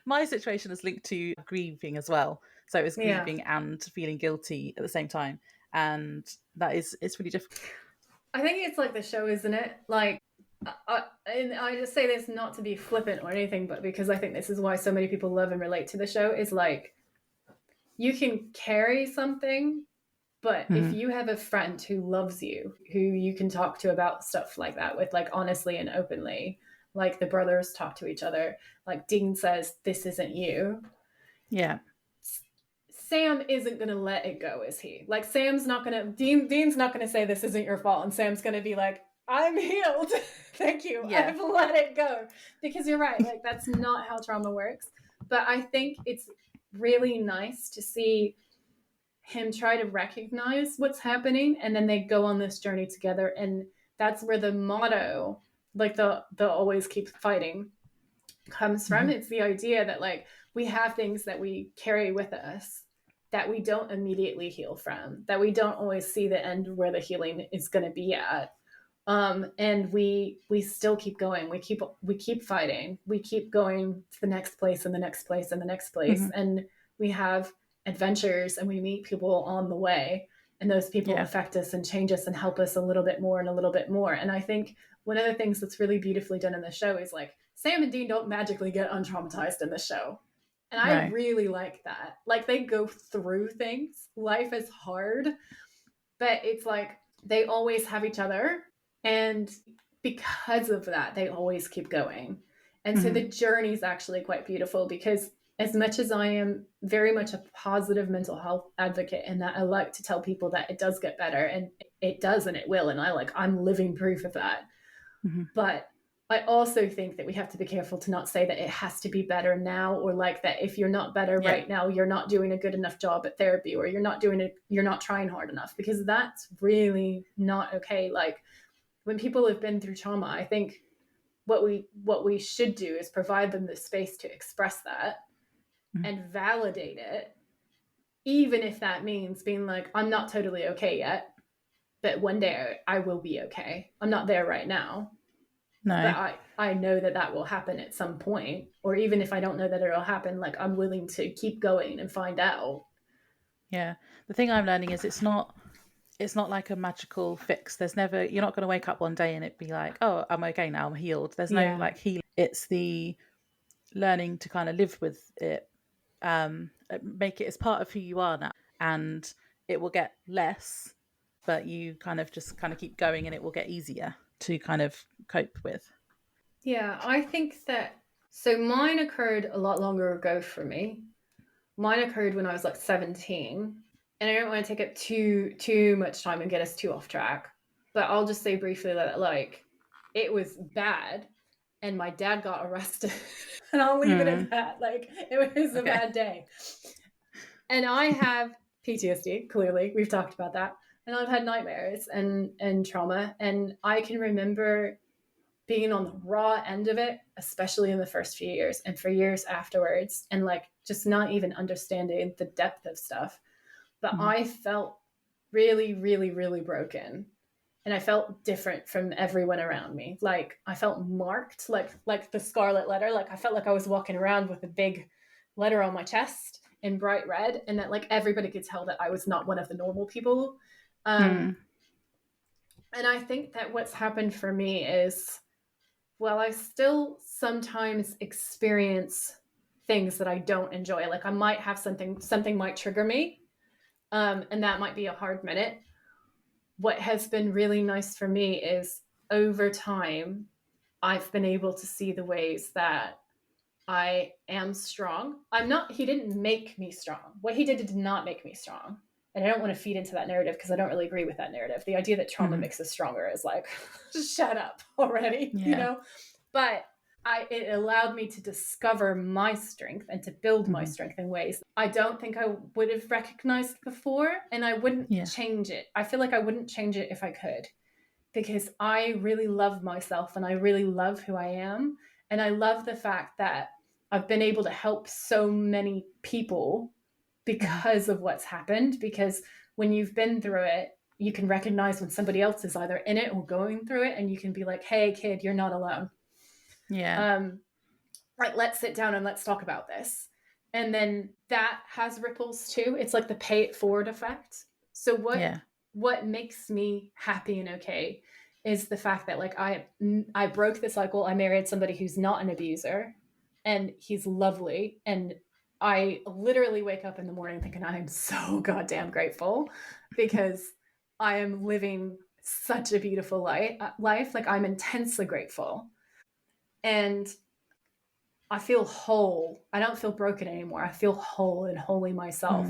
my situation is linked to grieving as well. So it was grieving and feeling guilty at the same time, and it's really difficult. I think it's like the show, isn't it? Like, and I just say this not to be flippant or anything, but because I think this is why so many people love and relate to the show, is like, you can carry something, but if you have a friend who loves you, who you can talk to about stuff like that with, like, honestly and openly, like the brothers talk to each other, like Dean says, this isn't you. Yeah. Sam isn't going to let it go, is he? Like, Sam's not going to, Dean's not going to say this isn't your fault, and Sam's going to be like, I'm healed. Thank you. Yeah. I've let it go. Because you're right. Like, that's not how trauma works. But I think it's really nice to see him try to recognize what's happening, and then they go on this journey together. And that's where the motto, like the always keep fighting, comes from. It's the idea that, like, we have things that we carry with us that we don't immediately heal from, that we don't always see the end where the healing is going to be at. And we still keep going. We keep fighting. We keep going to the next place and the next place and the next place. And we have adventures and we meet people on the way, and those people affect us and change us and help us a little bit more and a little bit more. And I think one of the things that's really beautifully done in the show is, like, Sam and Dean don't magically get untraumatized in the show. And I really like that. Like, they go through things. Life is hard, but it's like they always have each other. And because of that, they always keep going. And so the journey is actually quite beautiful, because as much as I am very much a positive mental health advocate, and that I like to tell people that it does get better, and it does, and it will. And I'm living proof of that. But I also think that we have to be careful to not say that it has to be better now, or like that if you're not better right now, you're not doing a good enough job at therapy, or you're not trying hard enough, because that's really not okay. Like, when people have been through trauma, I think what we should do is provide them the space to express that and validate it, even if that means being like, I'm not totally okay yet, but one day I will be okay. I'm not there right now. No. But I know that will happen at some point. Or even if I don't know that it'll happen, like, I'm willing to keep going and find out. Yeah. The thing I'm learning is it's not like a magical fix. You're not going to wake up one day and it be like, oh, I'm okay now, I'm healed. There's no like healing. It's the learning to kind of live with it, make it as part of who you are now, and it will get less, but you kind of just kind of keep going, and it will get easier to kind of cope with. Yeah, I think that, so mine occurred a lot longer ago for me. Mine occurred when I was like 17. And I don't want to take up too much time and get us too off track, but I'll just say briefly that, like, it was bad, and my dad got arrested, and I'll leave it at that. Like, it was a bad day, and I have PTSD. Clearly, we've talked about that, and I've had nightmares and trauma, and I can remember being on the raw end of it, especially in the first few years and for years afterwards, and like just not even understanding the depth of stuff. But I felt really, really, really broken. And I felt different from everyone around me. Like I felt marked, like the scarlet letter. Like I felt like I was walking around with a big letter on my chest in bright red, and that like everybody could tell that I was not one of the normal people. And I think that what's happened for me is, well, I still sometimes experience things that I don't enjoy. Like I might have something might trigger me, and that might be a hard minute. What has been really nice for me is over time, I've been able to see the ways that I am strong. He didn't make me strong. What he did not make me strong. And I don't want to feed into that narrative because I don't really agree with that narrative. The idea that trauma makes us stronger is like, shut up already, you know? But it allowed me to discover my strength and to build my strength in ways I don't think I would have recognized before, and I wouldn't change it. I feel like I wouldn't change it if I could, because I really love myself and I really love who I am. And I love the fact that I've been able to help so many people because of what's happened, because when you've been through it, you can recognize when somebody else is either in it or going through it, and you can be like, hey kid, you're not alone. Like, let's sit down and let's talk about this. And then that has ripples too. It's like the pay it forward effect. So what makes me happy and okay is the fact that like I broke the cycle. I married somebody who's not an abuser, and he's lovely. And I literally wake up in the morning thinking I am so goddamn grateful because I am living such a beautiful life. Like I'm intensely grateful. And I feel whole. I don't feel broken anymore. I feel whole and wholly myself.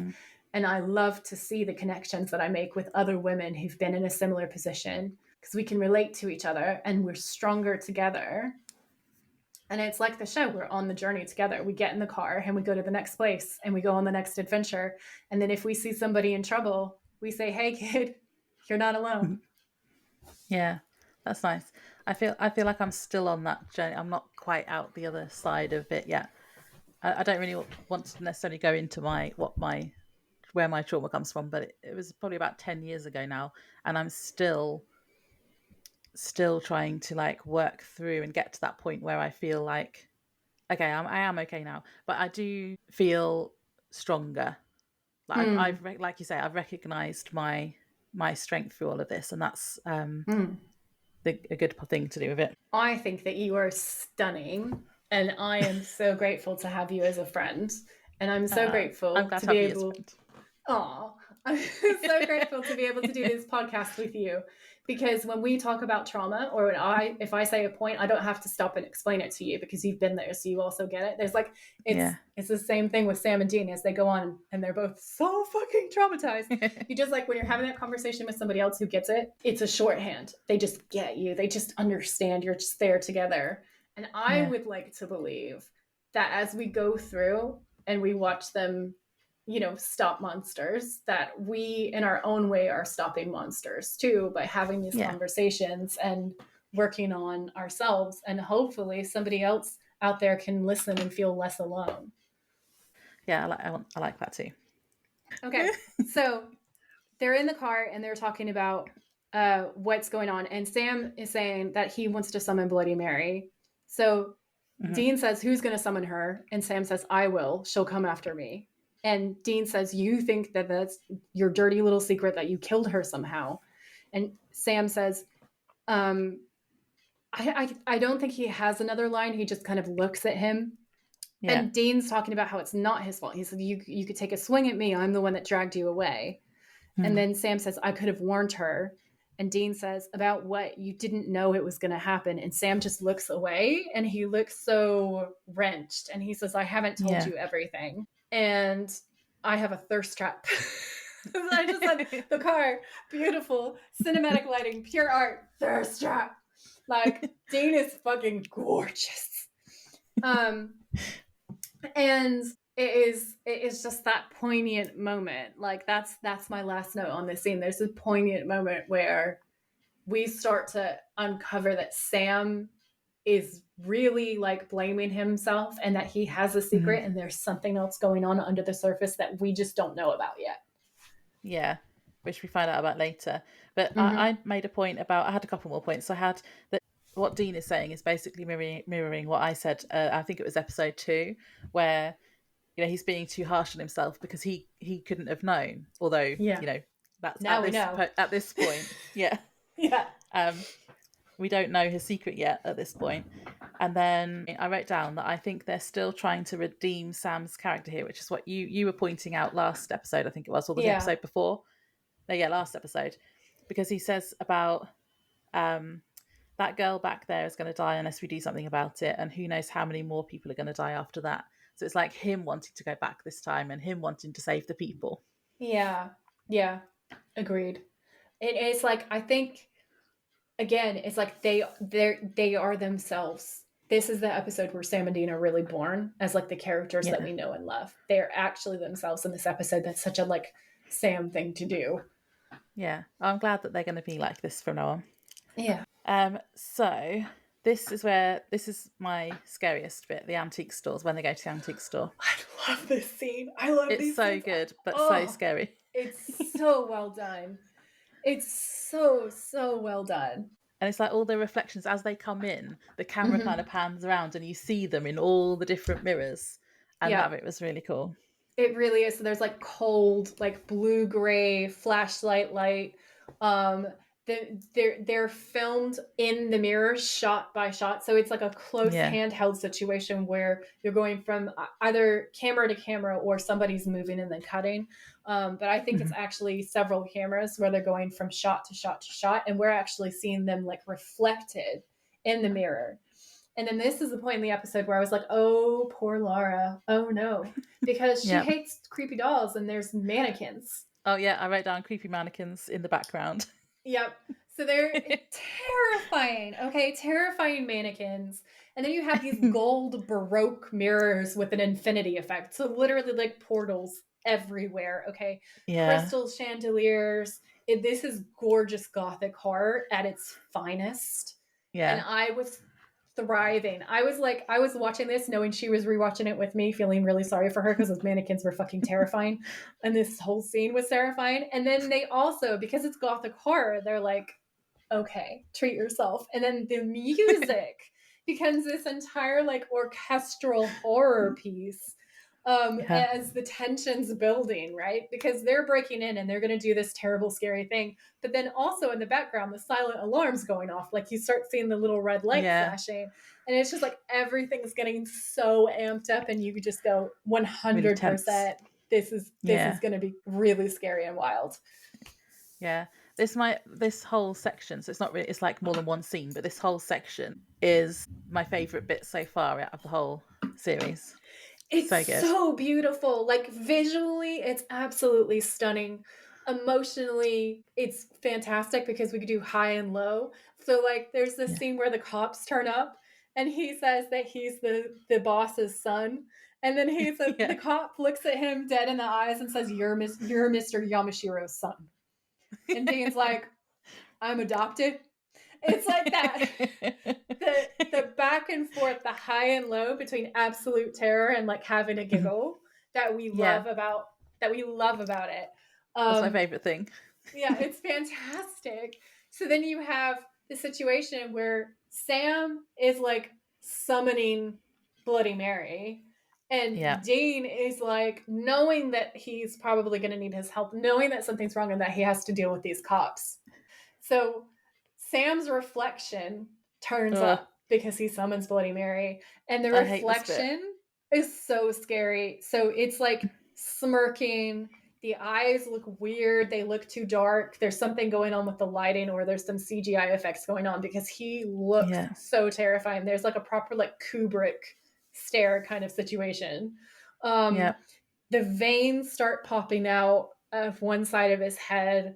And I love to see the connections that I make with other women who've been in a similar position, because we can relate to each other and we're stronger together. And it's like the show, we're on the journey together. We get in the car and we go to the next place and we go on the next adventure. And then if we see somebody in trouble, we say, hey kid, you're not alone. Yeah, that's nice. I feel like I'm still on that journey. I'm not quite out the other side of it yet. I don't really want to necessarily go into where my trauma comes from, but it was probably about 10 years ago now, and I'm still trying to like work through and get to that point where I feel like, okay, I am okay now, but I do feel stronger. Like I've like you say, I've recognized my strength through all of this, and that's a good thing to do with it. I think that you are stunning, and I am so grateful to have you as a friend. And I'm so grateful to be able. I'm so grateful to be able to do this podcast with you, because when we talk about trauma, or if I say a point, I don't have to stop and explain it to you because you've been there, so you also get it. There's like it's the same thing with Sam and Dean as they go on, and they're both so fucking traumatized. You just like when you're having that conversation with somebody else who gets it, it's a shorthand. They just get you. They just understand. You're just there together. And I would like to believe that as we go through and we watch them, stop monsters, that we in our own way are stopping monsters too, by having these conversations and working on ourselves. And hopefully somebody else out there can listen and feel less alone. Yeah, I like that too. Okay. So they're in the car and they're talking about what's going on. And Sam is saying that he wants to summon Bloody Mary. So Dean says, who's going to summon her? And Sam says, I will. She'll come after me. And Dean says, you think that that's your dirty little secret, that you killed her somehow. And Sam says, I don't think he has another line. He just kind of looks at him. Yeah. And Dean's talking about how it's not his fault. He said, you could take a swing at me. I'm the one that dragged you away. And then Sam says, I could have warned her. And Dean says, about what? You didn't know it was going to happen. And Sam just looks away, and he looks so wrenched. And he says, I haven't told you everything. And I have a thirst trap. I just said, the car, beautiful, cinematic lighting, pure art, thirst trap. Like, Dean is fucking gorgeous. And it is just that poignant moment. Like that's my last note on this scene. There's a poignant moment where we start to uncover that Sam is really like blaming himself and that he has a secret and there's something else going on under the surface that we just don't know about yet. Yeah, which we find out about later. But I made a point about, I had a couple more points. I had that what Dean is saying is basically mirroring what I said. I think it was episode 2, where he's being too harsh on himself because he couldn't have known. Although that's now we know at this point, yeah. We don't know his secret yet at this point. And then I wrote down that I think they're still trying to redeem Sam's character here, which is what you were pointing out last episode, I think it was, or the episode before. No, last episode. Because he says about that girl back there is going to die unless we do something about it, and who knows how many more people are going to die after that. So it's like him wanting to go back this time and him wanting to save the people. Yeah, agreed. It is like, I think, again, it's like they are themselves. This is the episode where Sam and Dean are really born as like the characters that we know and love. They're actually themselves in this episode. That's such a like Sam thing to do. Yeah, I'm glad that they're going to be like this from now on. Yeah. So this is my scariest bit, the antique stores, when they go to the antique store. I love this scene. I love it. It's so scenes. Good, but so scary. It's so well done. It's so well done. And it's like all the reflections as they come in, the camera kind of pans around and you see them in all the different mirrors. And that bit was really cool. It really is. So there's like cold, like blue-gray flashlight light. They're filmed in the mirror, shot by shot. So it's like a close handheld situation where you're going from either camera to camera or somebody's moving and then cutting. But I think it's actually several cameras where they're going from shot to shot to shot, and we're actually seeing them like reflected in the mirror. And then this is the point in the episode where I was like, oh, poor Laura. Oh, no. Because she hates creepy dolls and there's mannequins. Oh, yeah. I wrote down creepy mannequins in the background. Yep. So they're terrifying. Okay. Terrifying mannequins. And then you have these gold Baroque mirrors with an infinity effect. So literally like portals everywhere. Okay. Yeah. Crystal chandeliers. This is gorgeous Gothic horror at its finest. Yeah. And I was thriving. I was watching this knowing she was rewatching it with me, feeling really sorry for her because those mannequins were fucking terrifying. And this whole scene was terrifying. And then they also, because it's Gothic horror, they're like, okay, treat yourself. And then the music becomes this entire like orchestral horror piece. As the tension's building, right? Because they're breaking in and they're going to do this terrible, scary thing. But then also in the background, the silent alarm's going off. Like you start seeing the little red light flashing. And it's just like everything's getting so amped up and you could just go 100%. This is going to be really scary and wild. Yeah. This whole section, so it's not really, it's like more than one scene, but this whole section is my favorite bit so far out of the whole series. It's so beautiful. Like visually, it's absolutely stunning. Emotionally, it's fantastic because we could do high and low. So like there's this scene where the cops turn up and he says that he's the boss's son. And then the cop looks at him dead in the eyes and says, you're Mr. Yamashiro's son. And Dean's like, I'm adopted. It's like that. The back and forth, the high and low between absolute terror and like having a giggle that we love about it. That's my favorite thing. Yeah, it's fantastic. So then you have the situation where Sam is like summoning Bloody Mary. And Dean is like knowing that he's probably going to need his help, knowing that something's wrong and that he has to deal with these cops. So Sam's reflection turns up because he summons Bloody Mary. And the reflection is so scary. So it's like smirking. The eyes look weird. They look too dark. There's something going on with the lighting or there's some CGI effects going on because he looks so terrifying. There's like a proper like Kubrick stare kind of situation. The veins start popping out of one side of his head.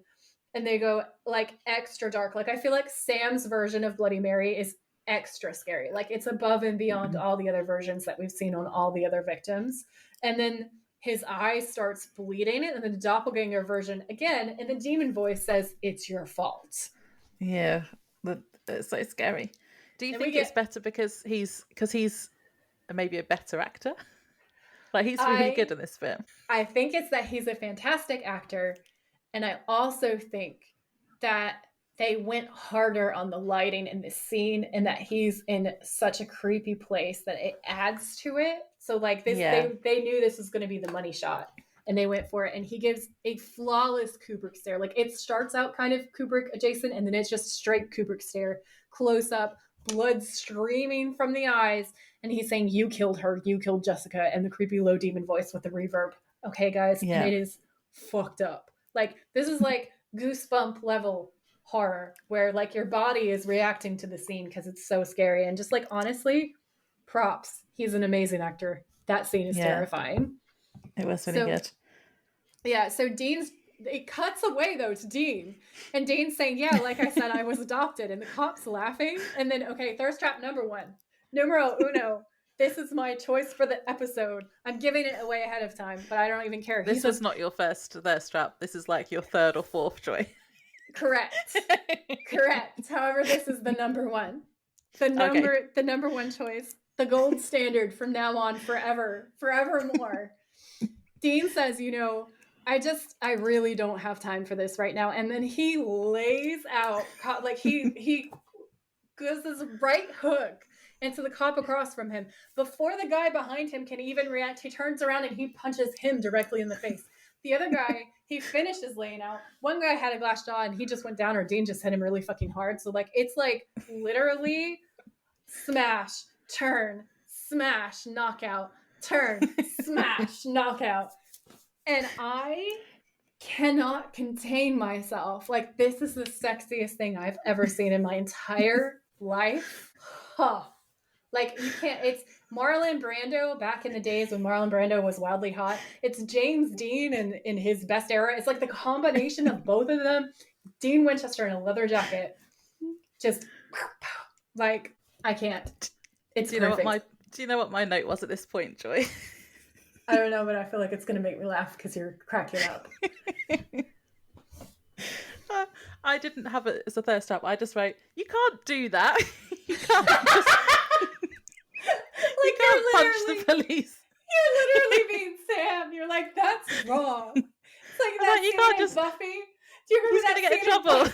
And they go like extra dark. Like I feel like Sam's version of Bloody Mary is extra scary. Like it's above and beyond all the other versions that we've seen on all the other victims. And then his eye starts bleeding, and then the doppelganger version again, and the demon voice says, "It's your fault." Yeah, it's so scary. Do you And we think it's get- better because he's maybe a better actor? Like, he's really good in this film. I think it's that he's a fantastic actor, and I also think that they went harder on the lighting in this scene, and that he's in such a creepy place that it adds to it. So like this, Yeah. they knew this was going to be the money shot, and they went for it. And he gives a flawless Kubrick stare. Like, it starts out kind of Kubrick adjacent, and then it's just straight Kubrick stare, close up, blood streaming from the eyes. And he's saying, "You killed her, you killed Jessica," and the creepy low demon voice with the reverb. Okay, guys, Yeah. and it is fucked up. Like, this is like goosebump level horror, where like your body is reacting to the scene because it's so scary. And just like, honestly, props. He's an amazing actor. That scene is terrifying. It was really good. Yeah, so it cuts away though to Dean, and Dean's saying, "Yeah, like I said, I was adopted," and the cop's laughing. And then, okay, thirst trap number 1, numero uno. This is my choice for the episode. I'm giving it away ahead of time, but I don't even care. This was not your first thirst trap. This is like your third or fourth choice. Correct. However, this is the number 1. The number 1 choice. The gold standard from now on, forevermore. Dean says, I really don't have time for this right now. And then he lays out, like he goes this right hook into the cop across from him. Before the guy behind him can even react, he turns around and he punches him directly in the face. The other guy, he finishes laying out. One guy had a glass jaw and he just went down, or Dean just hit him really fucking hard. So like, it's like literally smash, turn, smash, knockout, turn, smash, knockout. And I cannot contain myself. Like, this is the sexiest thing I've ever seen in my entire life. Huh. Like, you can't, it's Marlon Brando back in the days when Marlon Brando was wildly hot. It's James Dean in his best era. It's like the combination of both of them. Dean Winchester in a leather jacket. Just, like, I can't. It's perfect. Do you know what my note was at this point, Joy? I don't know, but I feel like it's going to make me laugh because you're cracking up. I didn't have it as a thirst trap. I just wrote, you can't do that. You can't just... you can't punch the police. You're literally being Sam. You're like, that's wrong. It's like that you scene can't in just... Buffy. Do you remember He's going to get in trouble.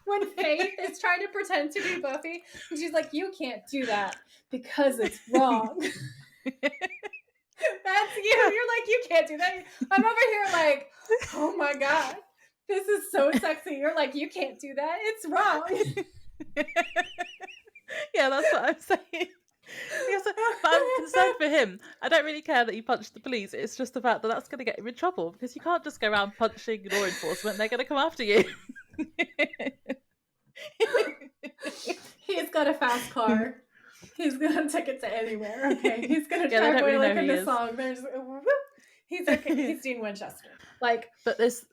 When Faith is trying to pretend to be Buffy, and she's like, you can't do that because it's wrong. That's you. You're like, you can't do that. I'm over here like, oh my God, this is so sexy. You're like, you can't do that. It's wrong. Yeah, that's what I'm saying. But I'm concerned for him. I don't really care that he punched the police. It's just the fact that that's going to get him in trouble, because you can't just go around punching law enforcement. They're going to come after you. He's got a fast car. He's gonna take it to anywhere. Okay, he's gonna drive away like in the song. There's he's okay. He's Dean Winchester. Like, but this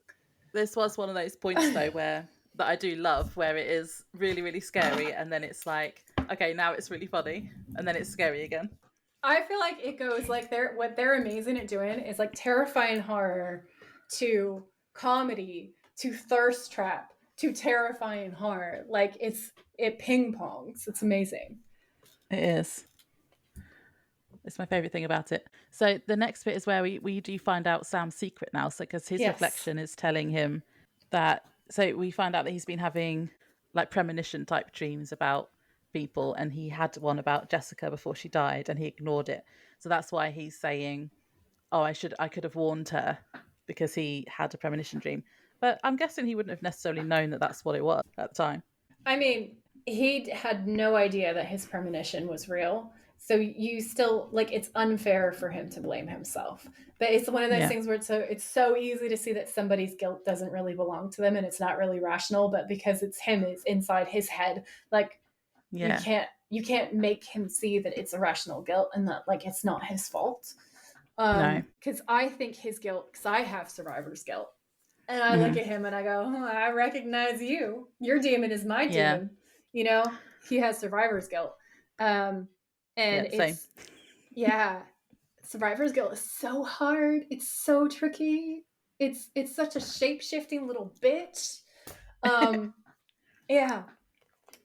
was one of those points though that I do love, where it is really, really scary, and then it's like, okay, now it's really funny, and then it's scary again. I feel like it goes like what they're amazing at doing is like terrifying horror to comedy to thirst trap to terrifying horror. Like, it ping pongs. It's amazing. It is. It's my favourite thing about it. So the next bit is where we do find out Sam's secret now. So because his reflection is telling him that, so we find out that he's been having like premonition type dreams about people, and he had one about Jessica before she died and he ignored it. So that's why he's saying, oh, I could have warned her, because he had a premonition dream. But I'm guessing he wouldn't have necessarily known that that's what it was at the time. I mean, he had no idea that his premonition was real. So you still, like, it's unfair for him to blame himself. But it's one of those things where it's so easy to see that somebody's guilt doesn't really belong to them and it's not really rational. But because it's him, it's inside his head. Like, you can't make him see that it's irrational guilt and that, like, it's not his fault. No. Because I think his guilt, because I have survivor's guilt. And I look at him and I go, I recognize you. Your demon is my demon. You know, he has survivor's guilt. And same. Survivor's Guilt is so hard. It's so tricky. It's such a shape-shifting little bitch. Yeah.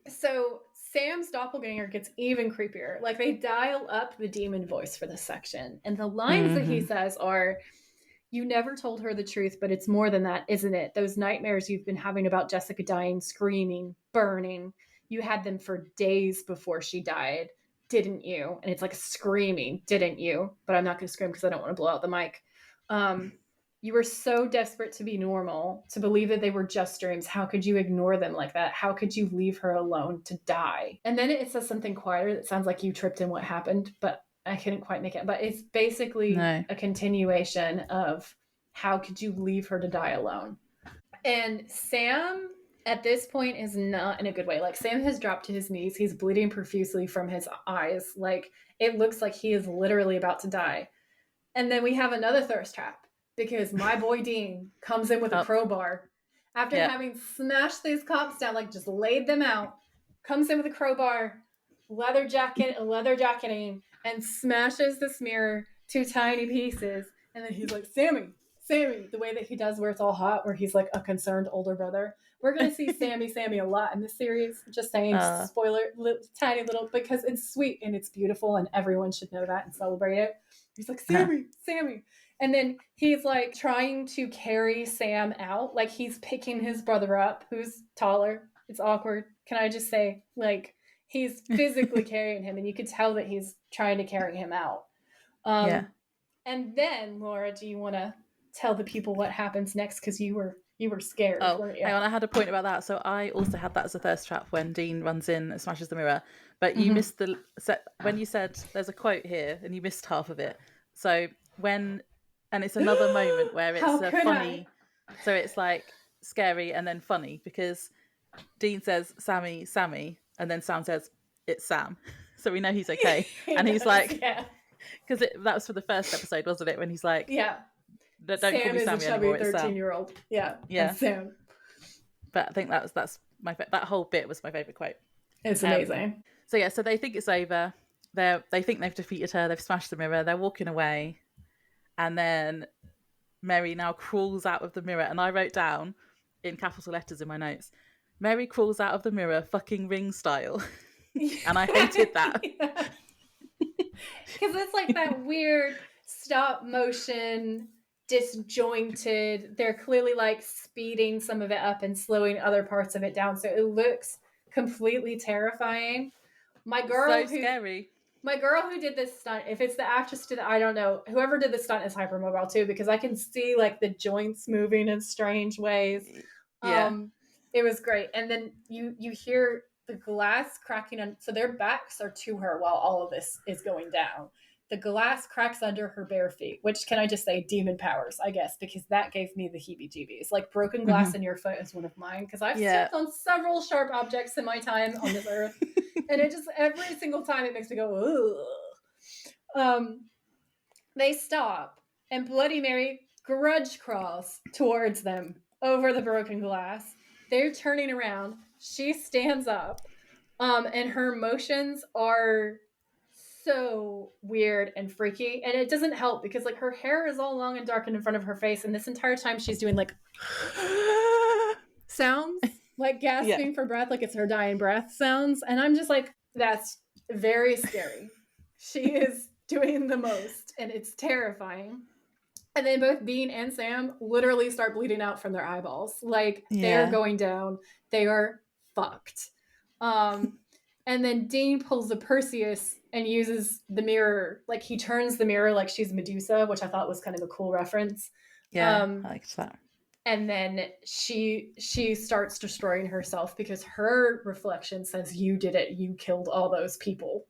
So Sam's doppelganger gets even creepier. Like, they dial up the demon voice for this section. And the lines that he says are, "You never told her the truth, but it's more than that, isn't it? Those nightmares you've been having about Jessica dying, screaming, burning. You had them for days before she died, didn't you?" And it's like screaming, "Didn't you?" But I'm not going to scream because I don't want to blow out the mic. You were so desperate to be normal, to believe that they were just dreams. How could you ignore them like that? How could you leave her alone to die? And then it says something quieter that sounds like you tripped in what happened, but I couldn't quite make it. But it's basically a continuation of, how could you leave her to die alone? And Sam, at this point, is not in a good way. Like, Sam has dropped to his knees. He's bleeding profusely from his eyes. Like, it looks like he is literally about to die. And then we have another thirst trap, because my boy Dean comes in with a crowbar after having smashed these cops down, like just laid them out, comes in with a crowbar, leather jacketing, and smashes this mirror to tiny pieces. And then he's like, Sammy, the way that he does where it's all hot, where he's like a concerned older brother. We're going to see Sammy a lot in this series. Just saying, spoiler, tiny little, because it's sweet and it's beautiful and everyone should know that and celebrate it. He's like, Sammy. And then he's like trying to carry Sam out. Like, he's picking his brother up, who's taller. It's awkward. Can I just say, like, he's physically carrying him, and you could tell that he's trying to carry him out. And then, Laura, do you want to tell the people what happens next? Because you were scared. Weren't you? Hang on, I had a point about that. So I also had that as a thirst trap when Dean runs in and smashes the mirror. But you missed when you said there's a quote here, and you missed half of it. So and it's another moment where it's funny. So it's like scary and then funny, because Dean says, Sammy, and then Sam says, it's Sam. So we know he's okay. And he's like, because that was for the first episode, wasn't it? When he's like, don't Sam call me is Sammy a chubby anymore, 13-year-old. Yeah. Sam. But I think that's my that whole bit was my favorite quote. It's amazing. So they think it's over. They think they've defeated her. They've smashed the mirror. They're walking away. And then Mary now crawls out of the mirror. And I wrote down in capital letters in my notes, Mary crawls out of the mirror fucking Ring style. And I hated that. Because it's like that weird stop motion, disjointed. They're clearly like speeding some of it up and slowing other parts of it down. So it looks completely terrifying. Scary. My girl who did this stunt, if it's the actress I don't know, whoever did the stunt is hypermobile too, because I can see like the joints moving in strange ways. It was great. And then you hear the glass cracking on, so their backs are to her while all of this is going down. The glass cracks under her bare feet, which, can I just say, demon powers, I guess, because that gave me the heebie-jeebies. Like, broken glass in your foot is one of mine, because I've stepped on several sharp objects in my time on this earth, and it just, every single time, it makes me go, ugh. They stop, and Bloody Mary grudge crawls towards them over the broken glass. They're turning around. She stands up, and her motions are so weird and freaky, and it doesn't help because like her hair is all long and darkened in front of her face, and this entire time she's doing like sounds, like gasping for breath, like it's her dying breath sounds, and I'm just like, that's very scary. She is doing the most, and it's terrifying. And then both Dean and Sam literally start bleeding out from their eyeballs. Like, they're going down. They are fucked. And then Dean pulls the Perseus and uses the mirror. Like, he turns the mirror like she's Medusa, which I thought was kind of a cool reference. I liked that. And then she starts destroying herself because her reflection says, you did it. You killed all those people.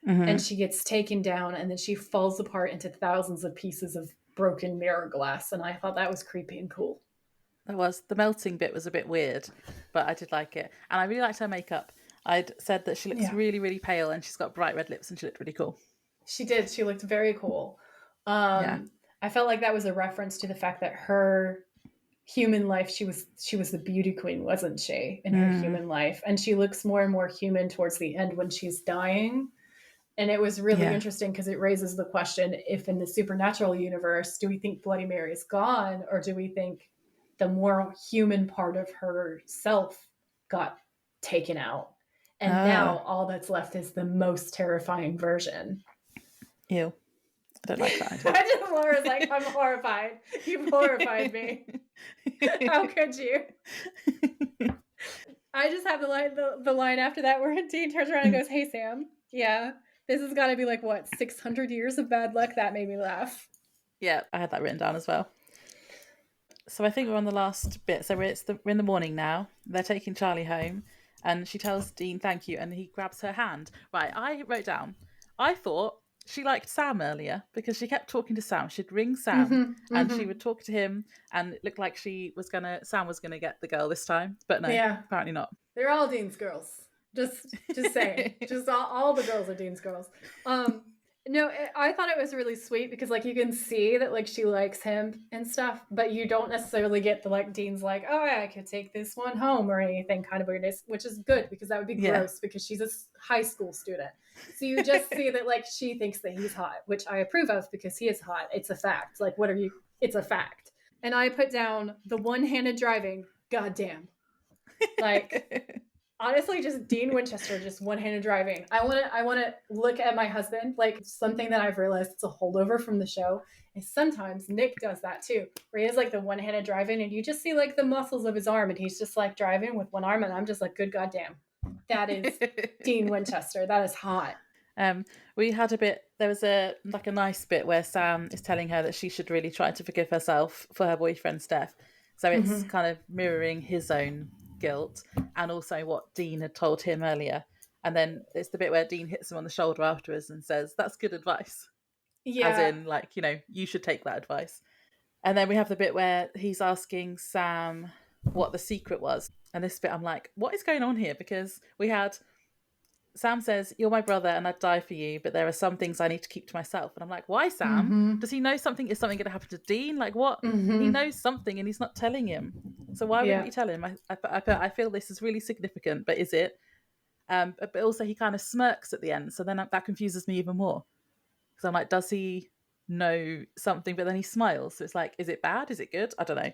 And she gets taken down, and then she falls apart into thousands of pieces of broken mirror glass, and I thought that was creepy and cool. That was, the melting bit was a bit weird, but I did like it, and I really liked her makeup. I'd said that she looks really, really pale, and she's got bright red lips, and she looked really cool. She did. She looked very cool. I felt like that was a reference to the fact that her human life, she was the beauty queen, wasn't she, in her human life, and she looks more and more human towards the end when she's dying. And it was really interesting because it raises the question, if in the supernatural universe, do we think Bloody Mary is gone, or do we think the more human part of herself got taken out? And now all that's left is the most terrifying version. Ew. I don't like that idea. I just, Laura's like, I'm horrified. You've horrified me. How could you? I just have the line after that where Dean turns around and goes, "Hey, Sam. Yeah, this has got to be like, what, 600 years of bad luck?" That made me laugh. Yeah, I had that written down as well. So I think we're on the last bit. So we're in the morning now. They're taking Charlie home, and she tells Dean thank you, and he grabs her hand. Right, I wrote down, I thought she liked Sam earlier because she kept talking to Sam. She'd ring Sam and she would talk to him, and it looked like Sam was gonna get the girl this time, but no, apparently not. They're all Dean's girls. Just saying. Just all the girls are Dean's girls. No, I thought it was really sweet because, like, you can see that, like, she likes him and stuff, but you don't necessarily get the, like, Dean's like, oh, I could take this one home or anything kind of weirdness, which is good because that would be gross because she's a high school student. So you just see that, like, she thinks that he's hot, which I approve of because he is hot. It's a fact. Like, it's a fact. And I put down the one-handed driving, goddamn. Like... Honestly, just Dean Winchester, just one-handed driving. I want to look at my husband. Like, something that I've realized it's a holdover from the show is sometimes Nick does that too, where he has like the one-handed driving, and you just see like the muscles of his arm, and he's just like driving with one arm, and I'm just like, good goddamn, that is Dean Winchester. That is hot. We had there was a nice bit where Sam is telling her that she should really try to forgive herself for her boyfriend's death. So it's kind of mirroring his own guilt and also what Dean had told him earlier. And then it's the bit where Dean hits him on the shoulder afterwards and says, "That's good advice." Yeah. As in, like, you know, you should take that advice. And then we have the bit where he's asking Sam what the secret was. And this bit I'm like, what is going on here? Because we had Sam says, "You're my brother and I'd die for you, but there are some things I need to keep to myself." And I'm like, why, Sam? Does he know something? Is something going to happen to Dean? Like, what? He knows something and he's not telling him. So why wouldn't he tell him? I feel this is really significant, but is it? But also he kind of smirks at the end. So then that confuses me even more. Because I'm like, does he know something? But then he smiles. So it's like, is it bad? Is it good? I don't know.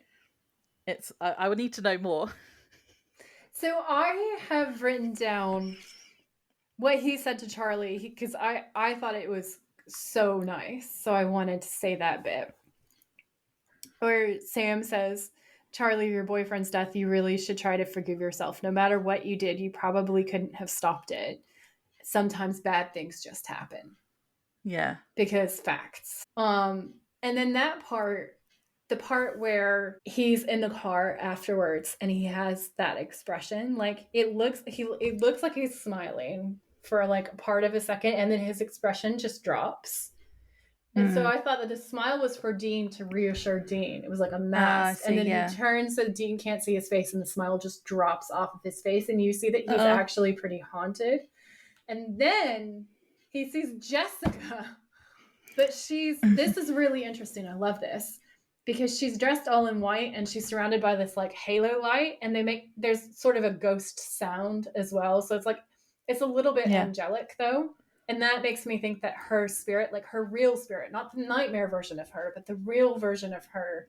I would need to know more. So I have written down what he said to Charlie, because I thought it was so nice. So I wanted to say that bit. Where Sam says, "Charlie, your boyfriend's death, you really should try to forgive yourself. No matter what you did, you probably couldn't have stopped it. Sometimes bad things just happen." Yeah. Because facts. And then that part, the part where he's in the car afterwards and he has that expression, like it looks like he's smiling for like a part of a second, and then his expression just drops. And so I thought that the smile was for Dean to reassure Dean. It was like a mask. And then he turns so Dean can't see his face, and the smile just drops off of his face, and you see that he's actually pretty haunted. And then he sees Jessica. But this is really interesting. I love this. Because she's dressed all in white and she's surrounded by this like halo light, and there's sort of a ghost sound as well. So it's a little bit angelic though. And that makes me think that her spirit, like her real spirit, not the nightmare version of her, but the real version of her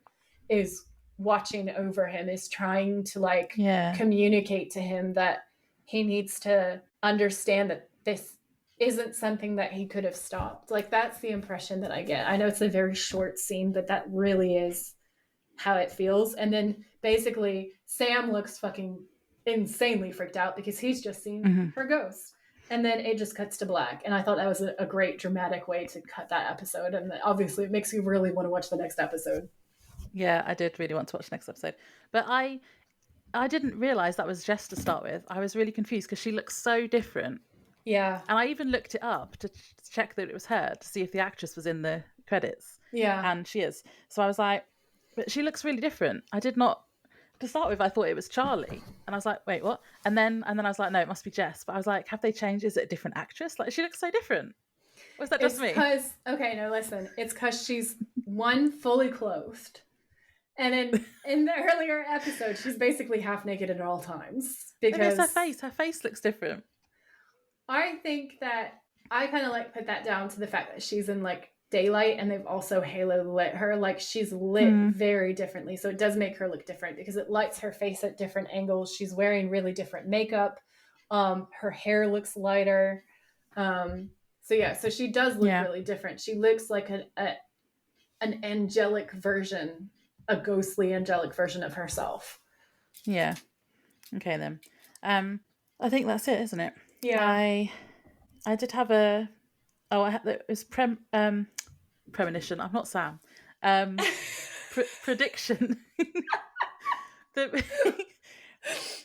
is watching over him, is trying to communicate to him that he needs to understand that this isn't something that he could have stopped. Like, that's the impression that I get. I know it's a very short scene, but that really is how it feels. And then basically Sam looks fucking insanely freaked out because he's just seen her ghost. And then it just cuts to black. And I thought that was a great dramatic way to cut that episode. And obviously it makes you really want to watch the next episode. Yeah, I did really want to watch the next episode. But I didn't realise that was Jess to start with. I was really confused because she looks so different. Yeah. And I even looked it up to check that it was her, to see if the actress was in the credits. Yeah. And she is. So I was like, but she looks really different. I did not... To start with, I thought it was Charlie. And I was like, wait, what? And then I was like, no, it must be Jess. But I was like, have they changed? Is it a different actress? Like, she looks so different. Or is that just me? Okay, no, listen. It's because she's, one, fully clothed. And in the earlier episode, she's basically half naked at all times. Because it's her face. Her face looks different. I think that I kind of like put that down to the fact that she's in like daylight and they've also halo lit her. Like she's lit very differently. So it does make her look different because it lights her face at different angles. She's wearing really different makeup. Her hair looks lighter. So she does look really different. She looks like an angelic version, a ghostly angelic version of herself. Yeah. Okay then. I think that's it, isn't it? Yeah. I did have it was premonition. I'm not Sam. Prediction. the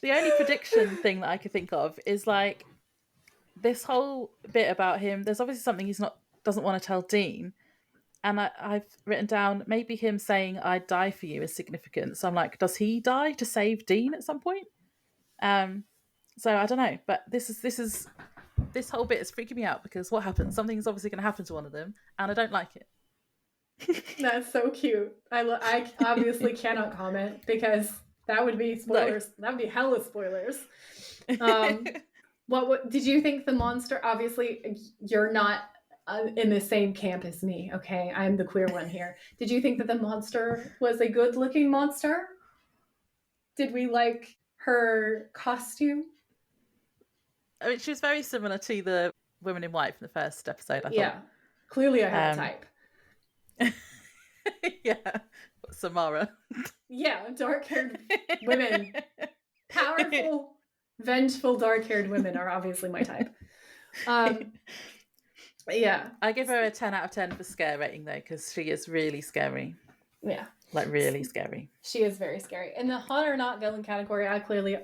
only prediction thing that I could think of is like this whole bit about him. There's obviously something doesn't want to tell Dean, and I've written down maybe him saying "I'd die for you" is significant. So I'm like, does he die to save Dean at some point? So I don't know, but this whole bit is freaking me out because what happens? Something's obviously going to happen to one of them, and I don't like it. That's so cute. I obviously cannot comment because that would be spoilers. No. That would be hella spoilers. What did you think the monster? Obviously, you're not in the same camp as me. Okay, I'm the queer one here. Did you think that the monster was a good-looking monster? Did we like her costume? I mean, she was very similar to the women in white from the first episode. I thought. Clearly I have a type. Yeah, Samara. Yeah, dark-haired women. Powerful, vengeful, dark-haired women are obviously my type. Yeah. I give her a 10 out of 10 for scare rating, though, because she is really scary. Yeah. Like, really scary. She is very scary. In the hot or not villain category, I clearly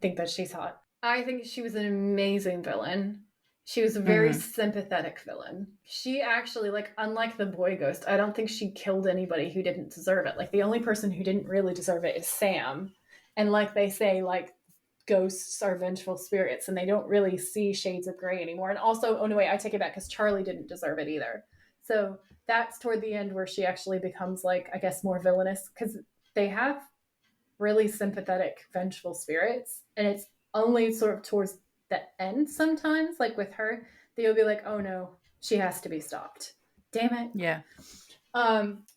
think that she's hot. I think she was an amazing villain. She was a very sympathetic villain. She actually, like, unlike the boy ghost, I don't think she killed anybody who didn't deserve it. Like, the only person who didn't really deserve it is Sam. And like they say, like, ghosts are vengeful spirits and they don't really see shades of gray anymore. And also, oh no, wait, I take it back because Charlie didn't deserve it either. So that's toward the end where she actually becomes, like, I guess more villainous because they have really sympathetic, vengeful spirits. And it's only sort of towards the end sometimes, like with her, they'll be like, oh no, she has to be stopped. Damn it. Yeah.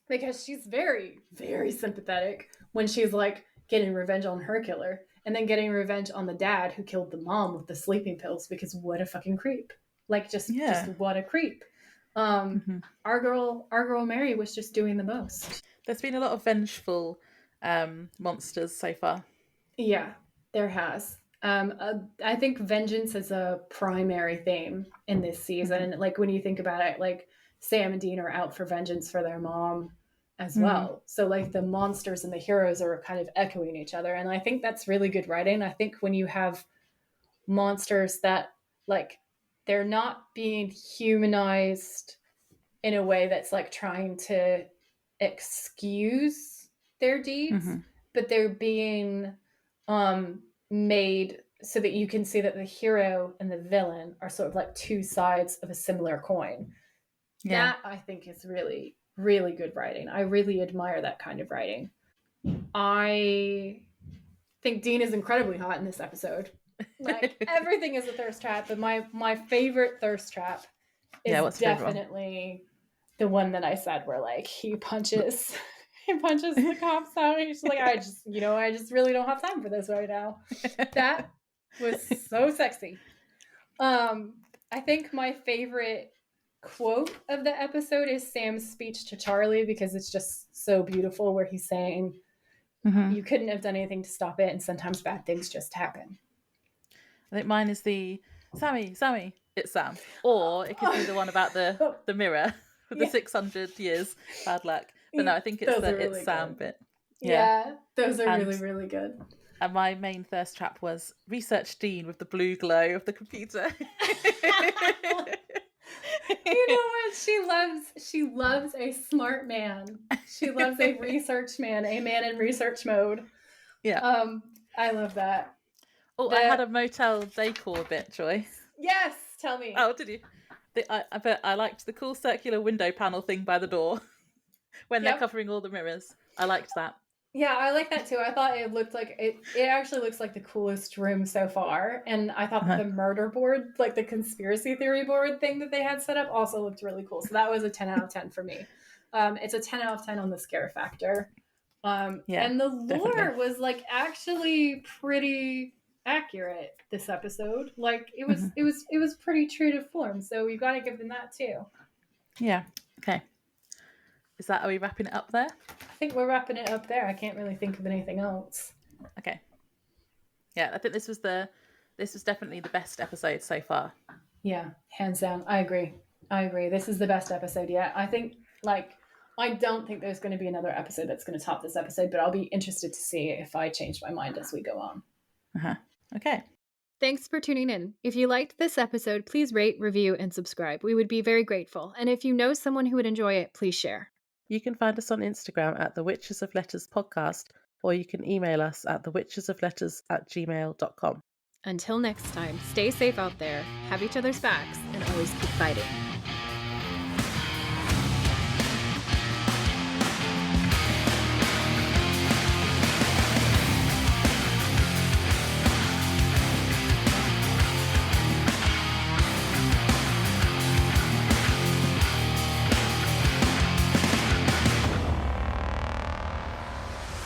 Because she's very, very sympathetic when she's like getting revenge on her killer and then getting revenge on the dad who killed the mom with the sleeping pills because what a fucking creep. Like just what a creep. Our girl Mary was just doing the most. There's been a lot of vengeful monsters so far. Yeah, there has. I think vengeance is a primary theme in this season. Like when you think about it, like Sam and Dean are out for vengeance for their mom as well. So like the monsters and the heroes are kind of echoing each other. And I think that's really good writing. I think when you have monsters that like they're not being humanized in a way that's like trying to excuse their deeds, but they're being made so that you can see that the hero and the villain are sort of like two sides of a similar coin. Yeah. That I think is really, really good writing. I really admire that kind of writing. I think Dean is incredibly hot in this episode. Like everything is a thirst trap, but my favorite thirst trap is definitely the one that I said where like he punches the cops out and he's like, I just really don't have time for this right now. That was so sexy. I think my favorite quote of the episode is Sam's speech to Charlie because it's just so beautiful where he's saying, you couldn't have done anything to stop it and sometimes bad things just happen. I think mine is the Sammy, it's Sam. Or it could be the one about the mirror with the 600 years bad luck. But no, I think it's really Sam bit. Yeah, those are really, really good. And my main thirst trap was research Dean with the blue glow of the computer. You know what? She loves a smart man. She loves a research man, a man in research mode. Yeah. I love that. Oh, I had a motel decor bit, Joy. Yes, tell me. Oh, did you? I bet I liked the cool circular window panel thing by the door when they're covering all the mirrors. I liked that. Yeah, I like that too. I thought it looked like it actually looks like the coolest room so far. And I thought that the murder board, like the conspiracy theory board thing that they had set up, also looked really cool. So that was a 10 out of 10 for me. It's a 10 out of 10 on the scare factor. Yeah, And the lore definitely. was like actually pretty accurate this episode. Like it was pretty true to form. So we've got to give them that too. Yeah. Okay. Are we wrapping it up there? I think we're wrapping it up there. I can't really think of anything else. Okay. Yeah, I think this was definitely the best episode so far. Yeah, hands down. I agree. This is the best episode yet. I think, like, I don't think there's going to be another episode that's going to top this episode, but I'll be interested to see if I change my mind as we go on. Okay. Thanks for tuning in. If you liked this episode, please rate, review, and subscribe. We would be very grateful. And if you know someone who would enjoy it, please share. You can find us on Instagram at the Witches of Letters podcast, or you can email us at thewitchesofletters@gmail.com. Until next time, stay safe out there, have each other's backs, and always keep fighting.